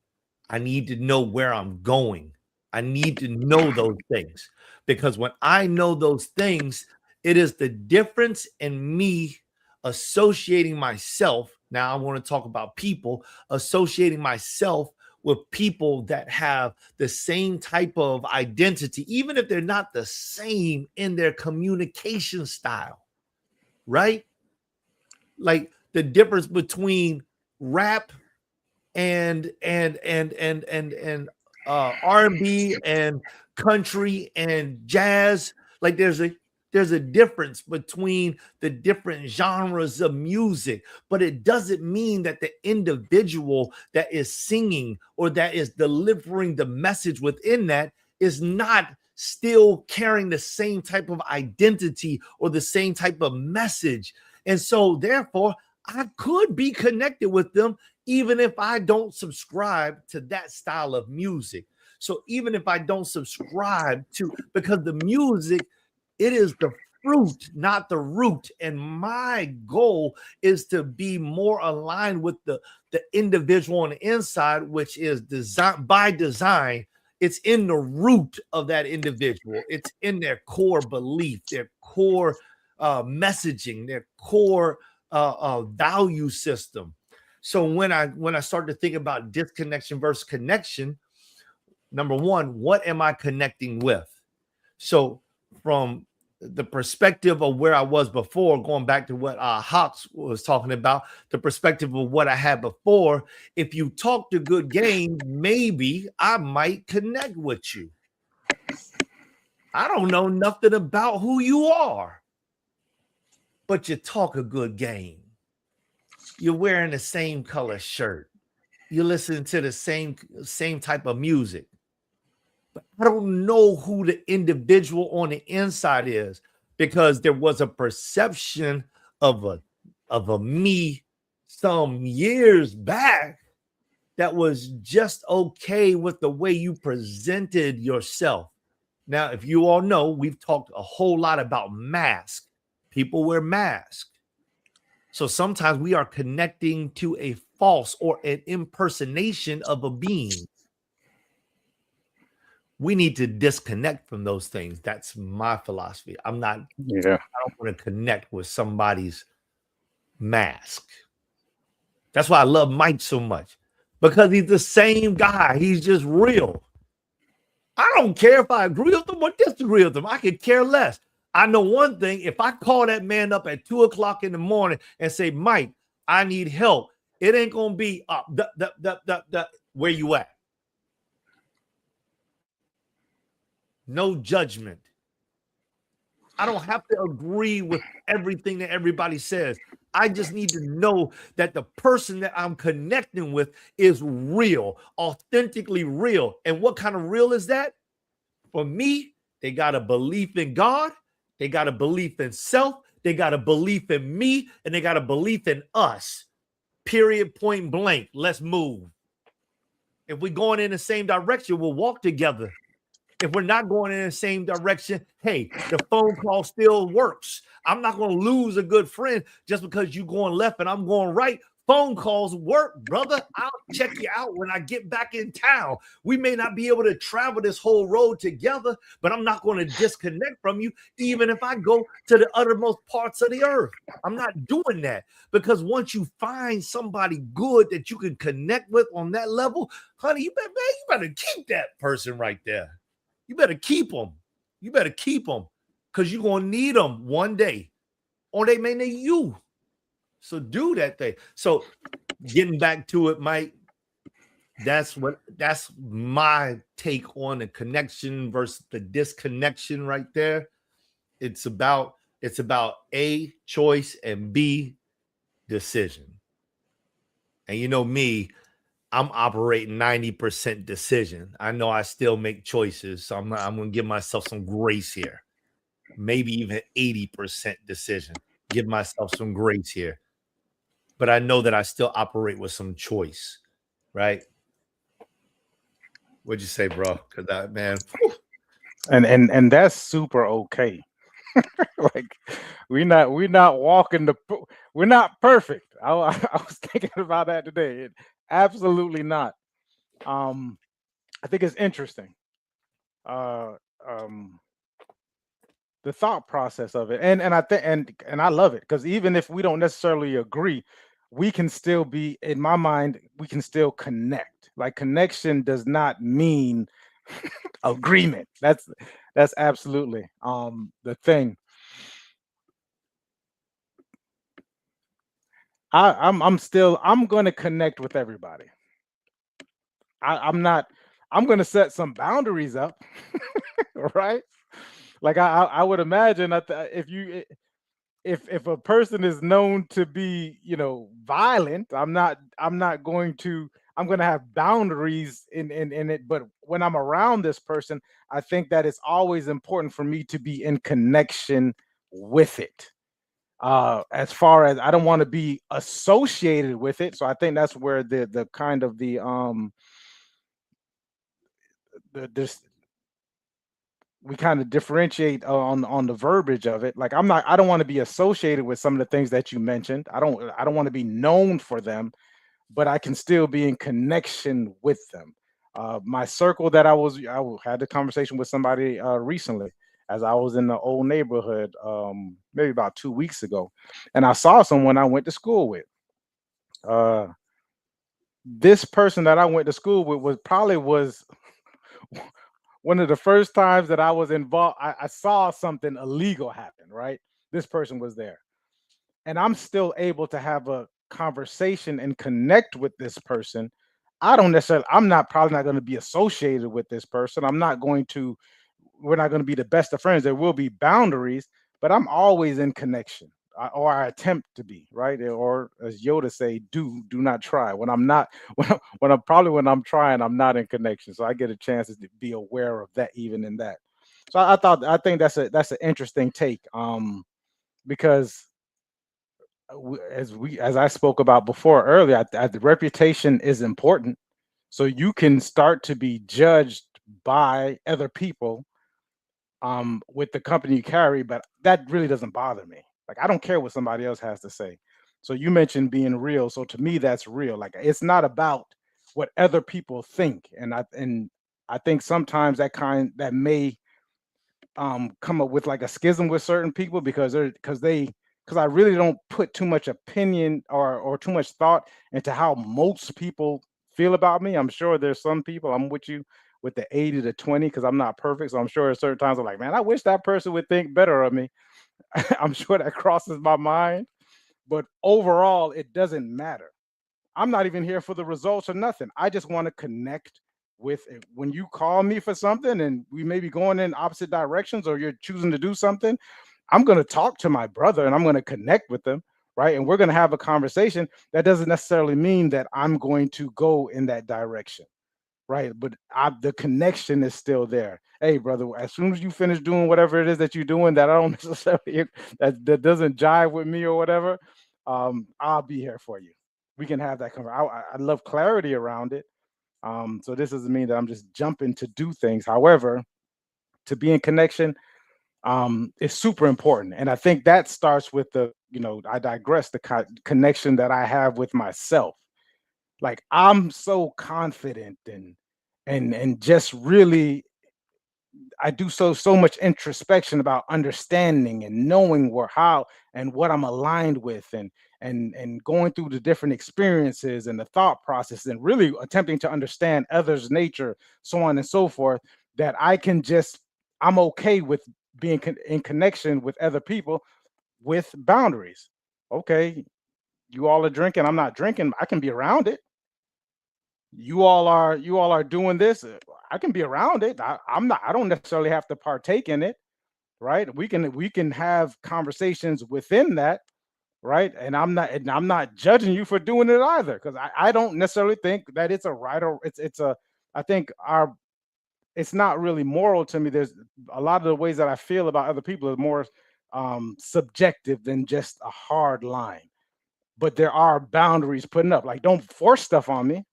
I need to know where I'm going. I need to know those things, because when I know those things, it is the difference in me associating myself. Now, I want to talk about people, associating myself with people that have the same type of identity, even if they're not the same in their communication style, right? Like the difference between rap and R&B and country and jazz. Like there's a difference between the different genres of music, but it doesn't mean that the individual that is singing or that is delivering the message within that is not still carrying the same type of identity or the same type of message. And so therefore, I could be connected with them even if I don't subscribe to that style of music. So even if I don't subscribe to, because the music, it is the fruit, not the root. And my goal is to be more aligned with the individual on the inside, which is by design. It's in the root of that individual. It's in their core belief, their core messaging, their core value system. So when I start to think about disconnection versus connection, number one, what am I connecting with? So from the perspective of where I was before, going back to what Hawks was talking about, the perspective of what I had before, if you talk a good game, maybe I might connect with you. I don't know nothing about who you are, but you talk a good game. You're wearing the same color shirt. You listen to the same type of music. But I don't know who the individual on the inside is, because there was a perception of a me some years back that was just okay with the way you presented yourself. Now, if you all know, we've talked a whole lot about masks. People wear masks. So sometimes we are connecting to a false or an impersonation of a being. We need to disconnect from those things. That's my philosophy. I don't want to connect with somebody's mask. That's why I love Mike so much, because he's the same guy. He's just real. I don't care if I agree with him or disagree with him. I could care less. I know one thing: if I call that man up at 2:00 in the morning and say, Mike, I need help, it ain't gonna be where you at. No judgment. I don't have to agree with everything that everybody says. I just need to know that the person that I'm connecting with is real, authentically real. And what kind of real is that? For me, they got a belief in God They got a belief in self, they got a belief in me, and they got a belief in us. Period, point blank. Let's move. If we're going in the same direction, we'll walk together. If we're not going in the same direction, hey, the phone call still works. I'm not going to lose a good friend just because you're going left and I'm going right. Phone calls work, brother. I'll check you out when I get back in town. We may not be able to travel this whole road together, but I'm not going to disconnect from you, even if I go to the uttermost parts of the earth. I'm not doing that, because once you find somebody good that you can connect with on that level, honey, you better keep that person right there. You better keep them. You better keep them, because you're going to need them one day, or they may need you. So do that thing. So getting back to it, Mike, that's my take on the connection versus the disconnection right there. It's about A, choice, and B, decision. And you know me, I'm operating 90% decision. I know I still make choices, so I'm going to give myself some grace here. Maybe even 80% decision. Give myself some grace here. But I know that I still operate with some choice, right? What'd you say, bro? Because that, man. And that's super okay. Like we're not we're not perfect. I was thinking about that today. Absolutely not. I think it's interesting. Uh, um, the thought process of it, and I think and I love it, because even if we don't necessarily agree, we can still be, in my mind, we can still connect. Like, connection does not mean agreement. That's absolutely the thing. I'm going to connect with everybody. I'm not. I'm going to set some boundaries up, right? Like I would imagine that if a person is known to be, violent, I'm going to have boundaries in it. But when I'm around this person, I think that it's always important for me to be in connection with it. As far as, I don't want to be associated with it. So I think that's where the kind of this we kind of differentiate on the verbiage of it. Like, I don't want to be associated with some of the things that you mentioned. I don't want to be known for them, but I can still be in connection with them. My circle that had a conversation with somebody recently, as I was in the old neighborhood, maybe about 2 weeks ago, and I saw someone I went to school with. Uh, this person that I went to school with was one of the first times that I was involved. I saw something illegal happen, right? This person was there. And I'm still able to have a conversation and connect with this person. I'm not probably not going to be associated with this person. We're not going to be the best of friends. There will be boundaries, but I'm always in connection, or I attempt to be, right? Or as Yoda say, do not try. When I'm not, when I'm trying, I'm not in connection. So I get a chance to be aware of that, even in that. So I think that's an interesting take, because as I spoke about before earlier, the reputation is important. So you can start to be judged by other people with the company you carry, but that really doesn't bother me. Like, I don't care what somebody else has to say. So you mentioned being real. So to me, that's real. Like, it's not about what other people think. And I think sometimes that may come up with like a schism with certain people, because I really don't put too much opinion or too much thought into how most people feel about me. I'm sure there's some people, I'm with you, with the 80 to 20, because I'm not perfect. So I'm sure at certain times I'm like, man, I wish that person would think better of me. I'm sure that crosses my mind. But overall, it doesn't matter. I'm not even here for the results or nothing. I just want to connect with it. When you call me for something and we may be going in opposite directions, or you're choosing to do something, I'm going to talk to my brother and I'm going to connect with them, right? And we're going to have a conversation. That doesn't necessarily mean that I'm going to go in that direction. right? But the connection is still there. Hey, brother, as soon as you finish doing whatever it is that you're doing that I don't necessarily that doesn't jive with me or whatever, I'll be here for you. We can have that conversation. I love clarity around it. So this doesn't mean that I'm just jumping to do things. However, to be in connection, is super important, and I think that starts with I digress, the connection that I have with myself. Like I'm so confident and just really I do so much introspection about understanding and knowing where how and what I'm aligned with and going through the different experiences and the thought process and really attempting to understand others' nature, so on and so forth, that I'm okay with being in connection with other people with boundaries. Okay, you all are drinking, I'm not drinking, I can be around it. You all are doing this, I can be around it. I don't necessarily have to partake in it, right? We can have conversations within that, right? And I'm not judging you for doing it either, because I don't necessarily think that it's a right or it's a I think our it's not really moral to me. There's a lot of the ways that I feel about other people is more subjective than just a hard line. But there are boundaries putting up. Like, don't force stuff on me.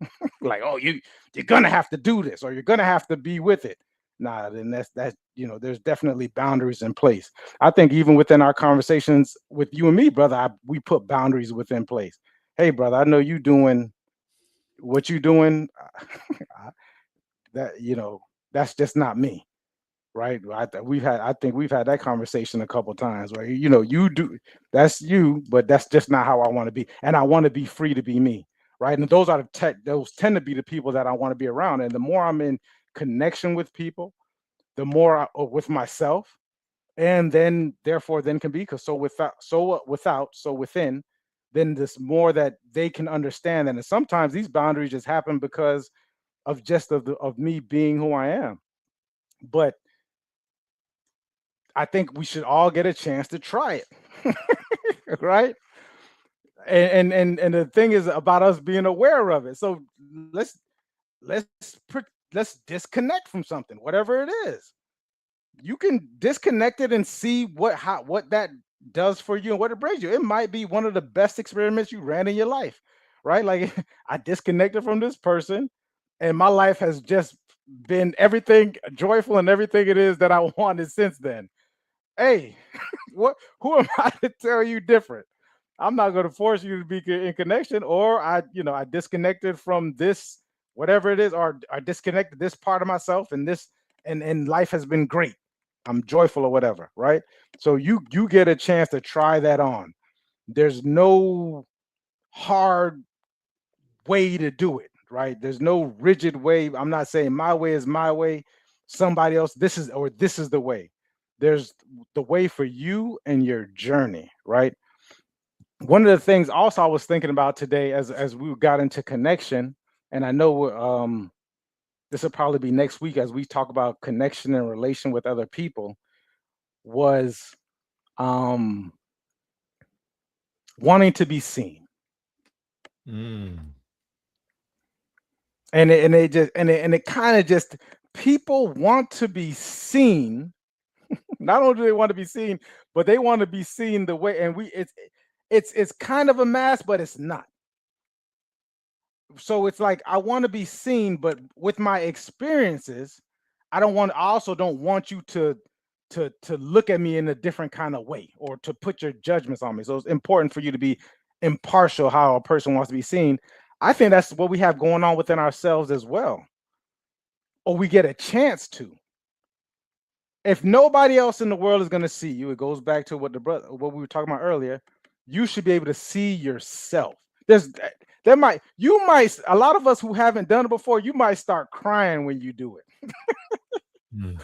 Like, oh, you're gonna have to do this, or you're gonna have to be with it. Nah, then there's definitely boundaries in place. I think even within our conversations with you and me, brother, we put boundaries within place. Hey, brother, I know you doing what you doing. That that's just not me, right? I think we've had that conversation a couple times where you do that's you, but that's just not how I want to be, and I want to be free to be me, right? And those tend to be the people that I want to be around, and the more I'm in connection with people, the more with myself, and then therefore then can be because so within, then this more that they can understand, and sometimes these boundaries just happen because of just of me being who I am, but I think we should all get a chance to try it, right? And the thing is about us being aware of it. So let's let's let's disconnect from something, whatever it is. You can disconnect it and see what that does for you and what it brings you. It might be one of the best experiments you ran in your life, right? Like I disconnected from this person, and my life has just been everything joyful and everything it is that I wanted since then. Hey, what? Who am I to tell you different? I'm not going to force you to be in connection, or I disconnected from this, whatever it is, or I disconnected this part of myself, and this, and life has been great. I'm joyful or whatever, right? So you get a chance to try that on. There's no hard way to do it, right? There's no rigid way. I'm not saying my way is my way, somebody else this is the way. There's the way for you and your journey, right? One of the things also I was thinking about today as we got into connection, and I know this will probably be next week as we talk about connection and relation with other people, was um wanting to be seen. Mm. And it kind of just, people want to be seen. Not only do they want to be seen, but they want to be seen the way, and it's kind of a mask, but it's not. So it's like I want to be seen, but with my experiences, I also don't want you to look at me in a different kind of way or to put your judgments on me. So it's important for you to be impartial how a person wants to be seen. I think that's what we have going on within ourselves as well. Or we get a chance to. If nobody else in the world is going to see you, it goes back to what we were talking about earlier. You should be able to see yourself. A lot of us who haven't done it before, you might start crying when you do it. Mm.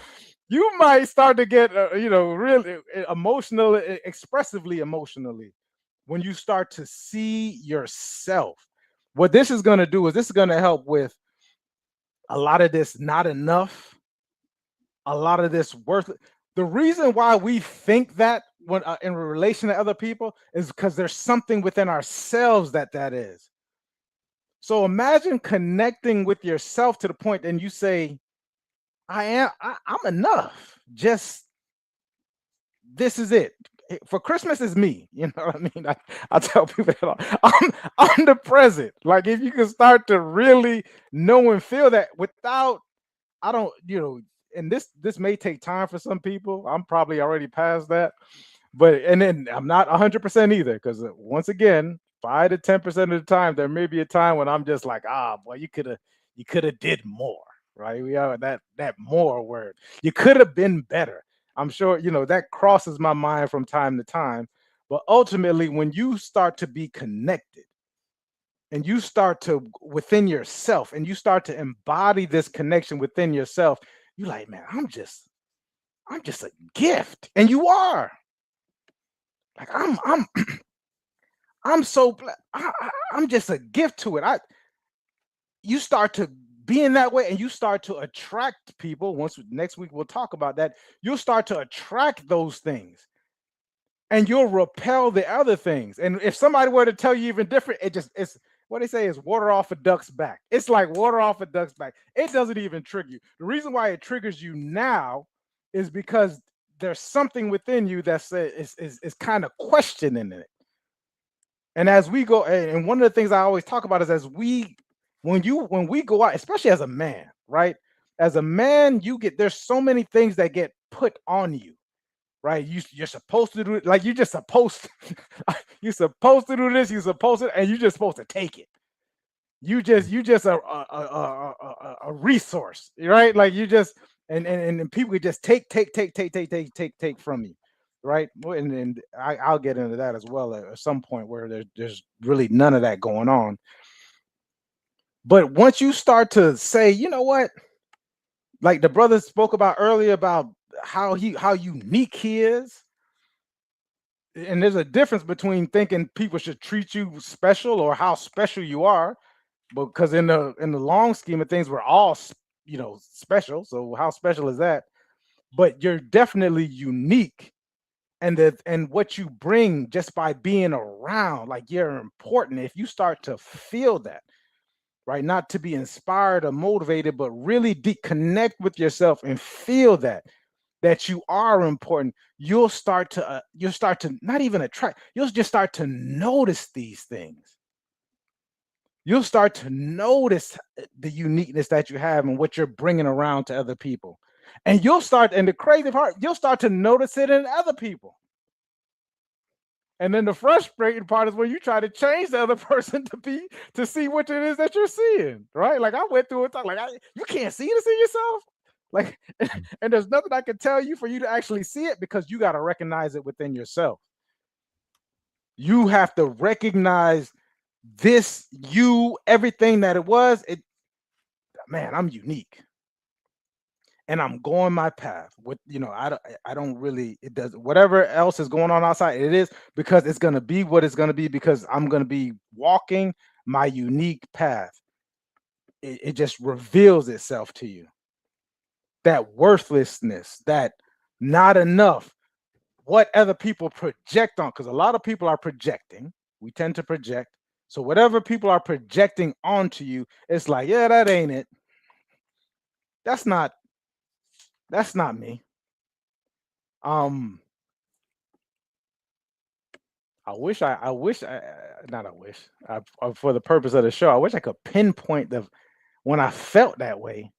You might start to get really emotional, expressively emotionally, when you start to see yourself. What this is going to do is this is going to help with a lot of this not enough, a lot of this worth. The reason why we think that when in relation to other people is because there's something within ourselves that is. So imagine connecting with yourself to the point and you say, I'm enough. Just this is it. For Christmas is me. You know what I mean? I tell people that I'm the present. Like if you can start to really know and feel that without, I don't, and this may take time for some people. I'm probably already past that. But and then I'm not 100% either, because once again, 5 to 10% of the time, there may be a time when I'm just like, boy, you could have did more, right? We are that more word. You could have been better. I'm sure that crosses my mind from time to time. But ultimately, when you start to be connected and you start to within yourself and you start to embody this connection within yourself, you're like, man, I'm just a gift, and you are. Like I'm so I'm just a gift to it. You start to be in that way and you start to attract people. Next week we'll talk about that. You'll start to attract those things and you'll repel the other things. And if somebody were to tell you even different, it's what they say is water off a duck's back. It's like water off a duck's back. It doesn't even trigger you. The reason why it triggers you now is because there's something within you that's is kind of questioning it. And as we go, and one of the things I always talk about is when we go out, especially as a man, right? As a man, there's so many things that get put on you, right? You're supposed to do it, like you're just supposed to, you're supposed to do this, you're supposed to, and you're just supposed to take it. You just a resource, right? Like you just and people could just take from you, right? And I'll get into that as well at some point where there's really none of that going on. But once you start to say, you know what, like the brother spoke about earlier about how unique he is, and there's a difference between thinking people should treat you special or how special you are, because in the long scheme of things, we're all special. So how special is that? But you're definitely unique, and what you bring just by being around, like you're important. If you start to feel that, right, not to be inspired or motivated, but really connect with yourself and feel that you are important, you'll start to not even attract, you'll just start to notice these things. You'll start to notice the uniqueness that you have and what you're bringing around to other people. And the crazy part, you'll start to notice it in other people. And then the frustrating part is when you try to change the other person to see what it is that you're seeing, right? Like I went through it, like you can't see this in yourself. Like, and there's nothing I can tell you for you to actually see it, because you got to recognize it within yourself. You have to recognize everything that it was. Man, I'm unique. And I'm going my path with, I don't really, it does whatever else is going on outside. It is because it's going to be what it's going to be, because I'm going to be walking my unique path. It just reveals itself to you. That worthlessness, that not enough, what other people project on, because a lot of people are projecting. We tend to project. So whatever people are projecting onto you, it's like, yeah, that ain't it. That's not me. I wish for the purpose of the show, I wish I could pinpoint when I felt that way,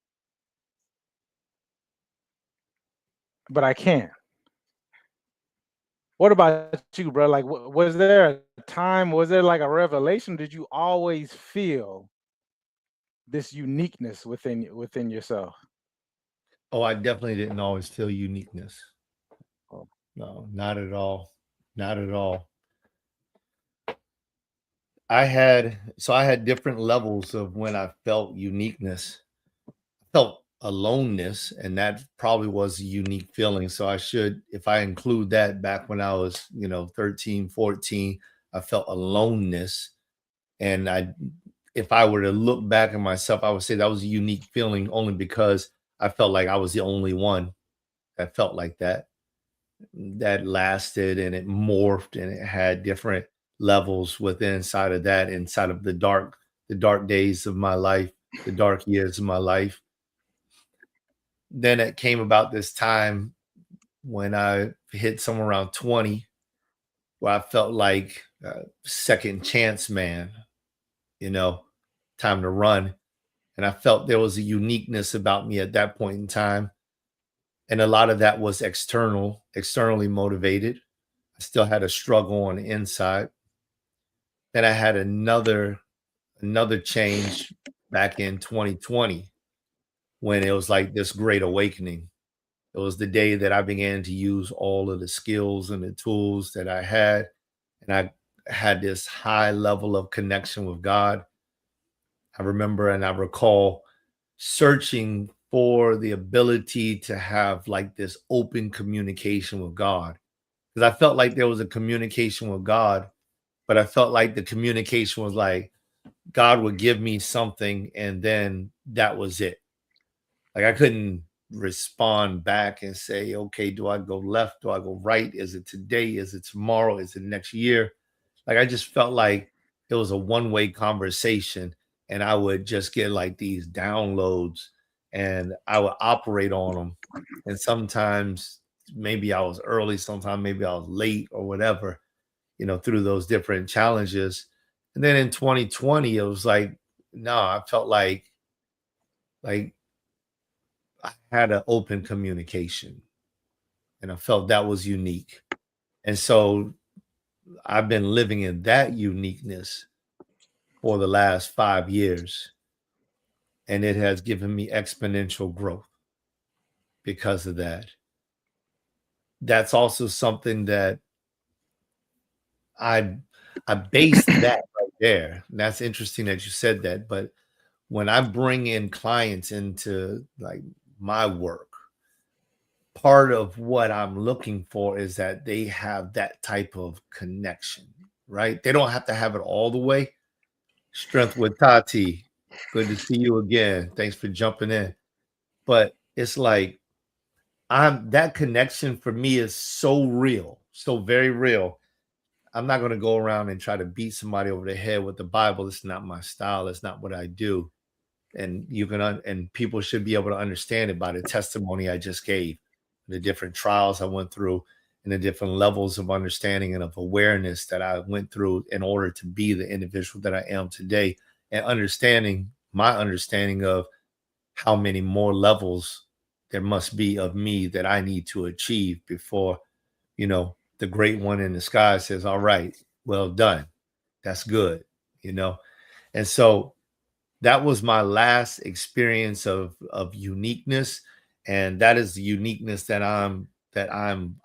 but I can't. What about you, bro? Like, was there a time? Was there like a revelation? Did you always feel this uniqueness within yourself? Oh, I definitely didn't always feel uniqueness. Oh. No, not at all. Not at all. I had different levels of when I felt uniqueness. I felt aloneness, and that probably was a unique feeling. So if I include that, back when I was, 13, 14, I felt aloneness. And if I were to look back at myself, I would say that was a unique feeling only because I felt like I was the only one that felt like that. That lasted and it morphed and it had different levels inside of the the dark days of my life, the dark years of my life. Then it came about this time when I hit somewhere around 20, where I felt like a second chance man, time to run. And I felt there was a uniqueness about me at that point in time. And a lot of that was externally motivated. I still had a struggle on the inside. Then I had another change back in 2020 when it was like this great awakening. It was the day that I began to use all of the skills and the tools that I had. And I had this high level of connection with God. I remember and I recall searching for the ability to have like this open communication with God. Because I felt like there was a communication with God, but I felt like the communication was like God would give me something and then that was it. Like I couldn't respond back and say, okay, do I go left? Do I go right? Is it today? Is it tomorrow? Is it next year? Like I just felt like it was a one-way conversation and I would just get like these downloads and I would operate on them. And sometimes maybe I was early, sometimes maybe I was late or whatever, through those different challenges. And then in 2020, it was like, no, I felt like I had an open communication and I felt that was unique. And so I've been living in that uniqueness for the last 5 years. And it has given me exponential growth because of that. That's also something that I based that right there. And that's interesting that you said that. But when I bring in clients into like my work, part of what I'm looking for is that they have that type of connection, right? They don't have to have it all the way. Strength with Tati. Good to see you again. Thanks for jumping in. But it's like that connection for me is so real, so very real. I'm not going to go around and try to beat somebody over the head with the Bible. It's not my style. It's not what I do. And and people should be able to understand it by the testimony I just gave, the different trials I went through, and the different levels of understanding and of awareness that I went through in order to be the individual that I am today, and my understanding of how many more levels there must be of me that I need to achieve before, the great one in the sky says, all right, well done. That's good, And so that was my last experience of uniqueness. And that is the uniqueness that I'm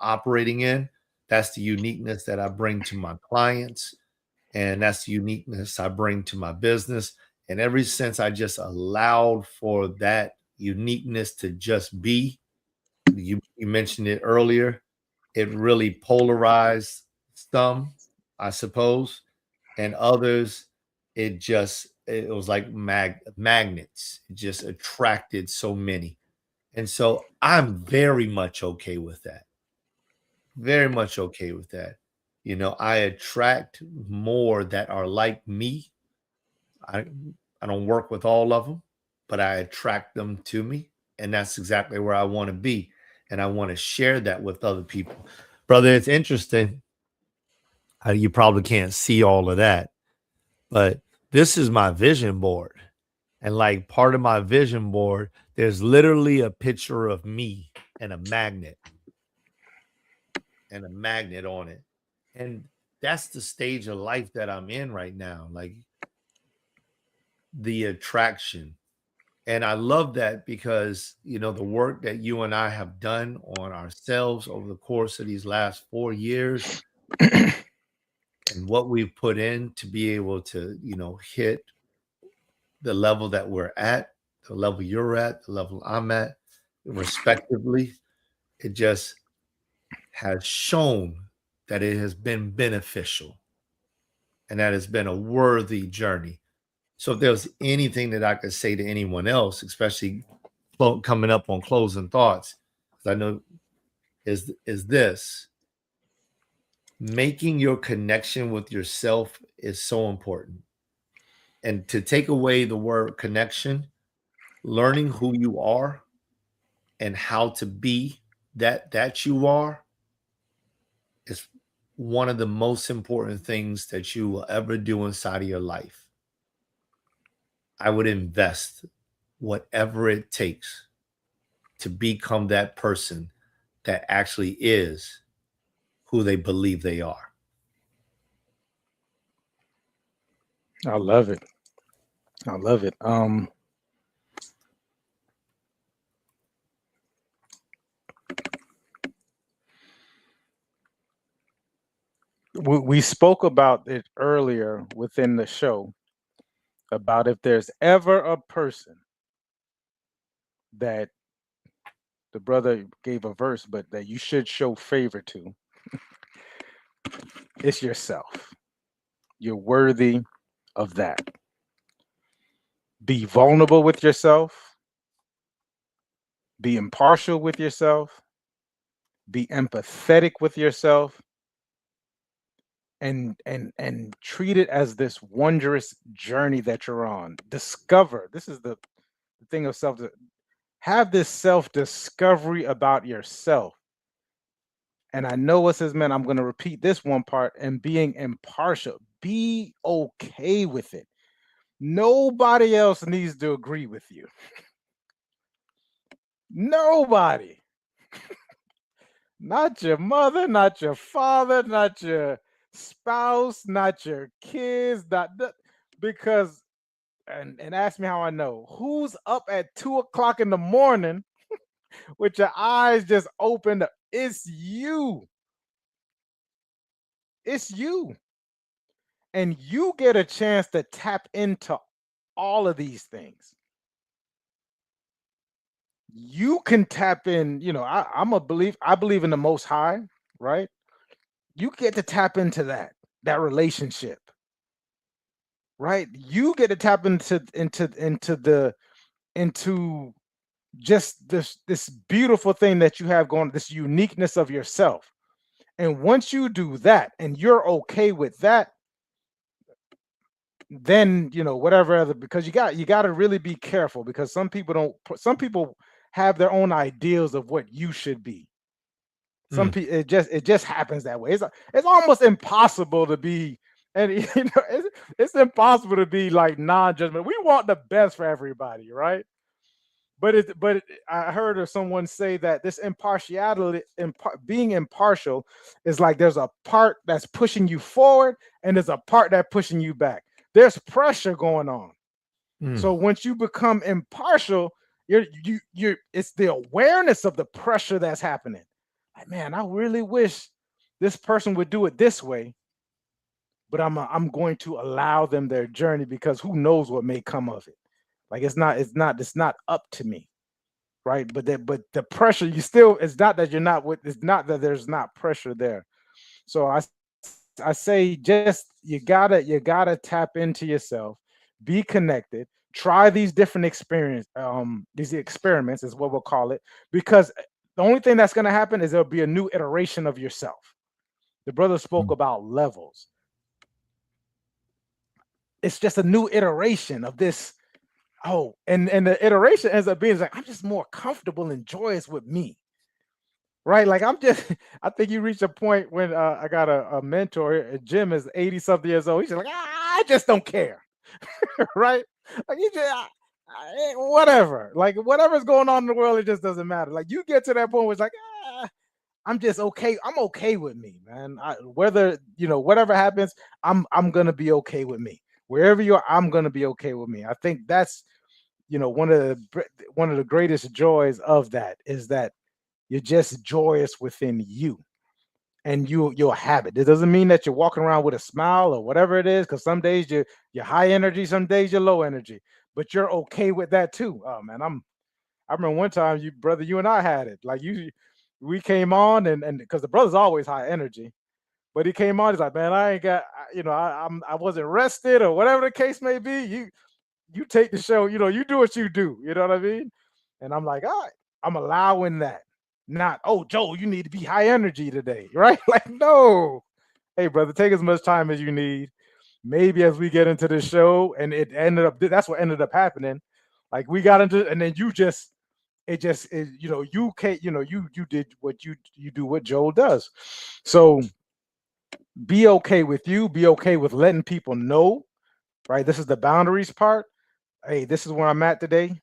operating in. That's the uniqueness that I bring to my clients. And that's the uniqueness I bring to my business. And ever since I just allowed for that uniqueness to just be, you mentioned it earlier, it really polarized some, I suppose, and others, it was like magnets. It just attracted so many. And so I'm very much okay with that. Very much okay with that. I attract more that are like me. I don't work with all of them, but I attract them to me. And that's exactly where I want to be. And I want to share that with other people. Brother, it's interesting. You probably can't see all of that, but this is my vision board. And like part of my vision board, there's literally a picture of me and a magnet on it. And that's the stage of life that I'm in right now. Like the attraction. And I love that because, the work that you and I have done on ourselves over the course of these last 4 years and what we've put in to be able to, hit the level that we're at, the level you're at, the level I'm at, respectively, it just has shown that it has been beneficial and that it's been a worthy journey. So if there's anything that I could say to anyone else, especially coming up on closing thoughts, because I know is this: making your connection with yourself is so important. And to take away the word connection, learning who you are and how to be that you are is one of the most important things that you will ever do inside of your life. I would invest whatever it takes to become that person that actually is who they believe they are. I love it. I love it. We spoke about it earlier within the show about if there's ever a person that the brother gave a verse, but that you should show favor to, it's yourself. You're worthy of that. Be vulnerable with yourself, be impartial with yourself, be empathetic with yourself, and treat it as this wondrous journey that you're on. Discover. This is the thing of self. Have this self discovery about yourself. And I know what says, man, I'm going to repeat this one part, and being impartial. Be okay with it. Nobody else needs to agree with you. Nobody. Not your mother, not your father, not your spouse, not your kids, because and ask me how I know. Who's up at 2 o'clock in the morning with your eyes just opened up? It's you. It's you. And you get a chance to tap into all of these things. You can tap in, I believe in the most high, right? You get to tap into that relationship, right? You get to tap into just this beautiful thing that you have going, this uniqueness of yourself. And once you do that and you're okay with that, then whatever other, because you got to really be careful, because some people have their own ideals of what you should be. Some people, it just happens that way. It's almost impossible to be, and it's impossible to be like non-judgment. We want the best for everybody, right? But I heard of someone say that this impartiality, being impartial, is like there's a part that's pushing you forward and there's a part that's pushing you back. There's pressure going on. So once you become impartial, it's the awareness of the pressure that's happening. Like, man, I really wish this person would do it this way, but I'm going to allow them their journey, because who knows what may come of it. Like it's not up to me, right? But the pressure, it's not that you're not with, it's not that there's not pressure there. So I say, just you gotta tap into yourself, be connected, try these different these experiments is what we'll call it, because the only thing that's gonna happen is there'll be a new iteration of yourself. The brother spoke about levels. It's just a new iteration of this. Oh, and the iteration ends up being like, I'm just more comfortable and joyous with me. Right? Like I think you reach a point when I got a mentor. Jim is 80 something years old. He's just like, I just don't care. Right? Like whatever. Like whatever's going on in the world, it just doesn't matter. Like you get to that point where it's like, I'm just okay. I'm okay with me, man. Whether whatever happens, I'm gonna be okay with me. Wherever you are, I'm gonna be okay with me. I think that's one of the greatest joys of that is that you're just joyous within you, and you'll have it. It doesn't mean that you're walking around with a smile or whatever it is, because some days you're high energy, some days you're low energy, but you're okay with that too. Oh man, I remember one time, you and I had it. Like we came on, and because the brother's always high energy, but he came on, he's like, man, I ain't got, I wasn't rested or whatever the case may be. You take the show, you do what you do, you know what I mean? And I'm like, all right, I'm allowing that. Not, oh, Joe, you need to be high energy today, right? Like, no. Hey, brother, take as much time as you need. maybe as we get into the show, and it ended up that's what ended up happening. Like we got into, and then you just you know, you can't, you know, you did what you do what Joel does. So be okay with you, be okay with letting people know, right? This is the boundaries part. Hey, this is where I'm at today.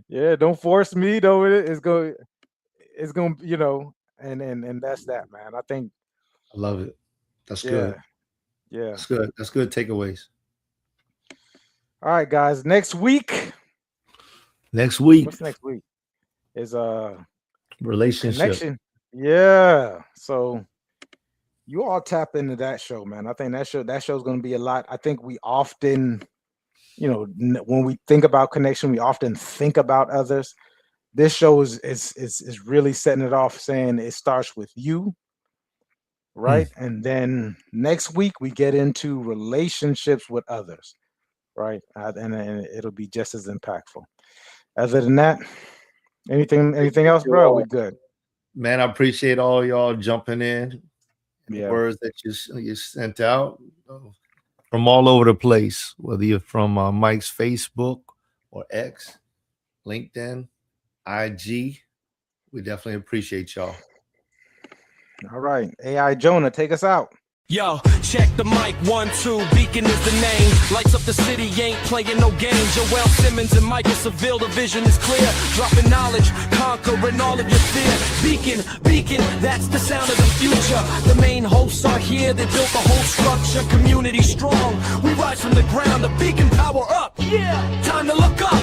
Yeah, don't force me though. It's going, you know, and that's that, man. I think, I love it. That's yeah, good. yeah. That's good. That's good takeaways. All right, guys. Next week. Next week, What's next week? Is relationship. connection. Yeah. So you all tap into that show, man. I think that show's going to be a lot. I think we often, you know, when we think about connection, we often think about others. This show is really setting it off, saying it starts with you, right? And then next week we get into relationships with others, right? And it'll be just as impactful. Other than that, anything else, bro? We good. Man, I appreciate all y'all jumping in. The Yeah. words that you sent out from all over the place, whether you're from Mike's Facebook or X, LinkedIn, IG. We definitely appreciate y'all. All right. AI Jonah, take us out. Yo, check the mic, 1, 2, Beacon is the name. Lights up the city, ain't playing no games. Joel Simmons and Michael Seville, the vision is clear. Dropping knowledge, conquering all of your fear. Beacon, that's the sound of the future. The main hosts are here, they built the whole structure. Community strong, we rise from the ground, the beacon power up. Yeah, time to look up.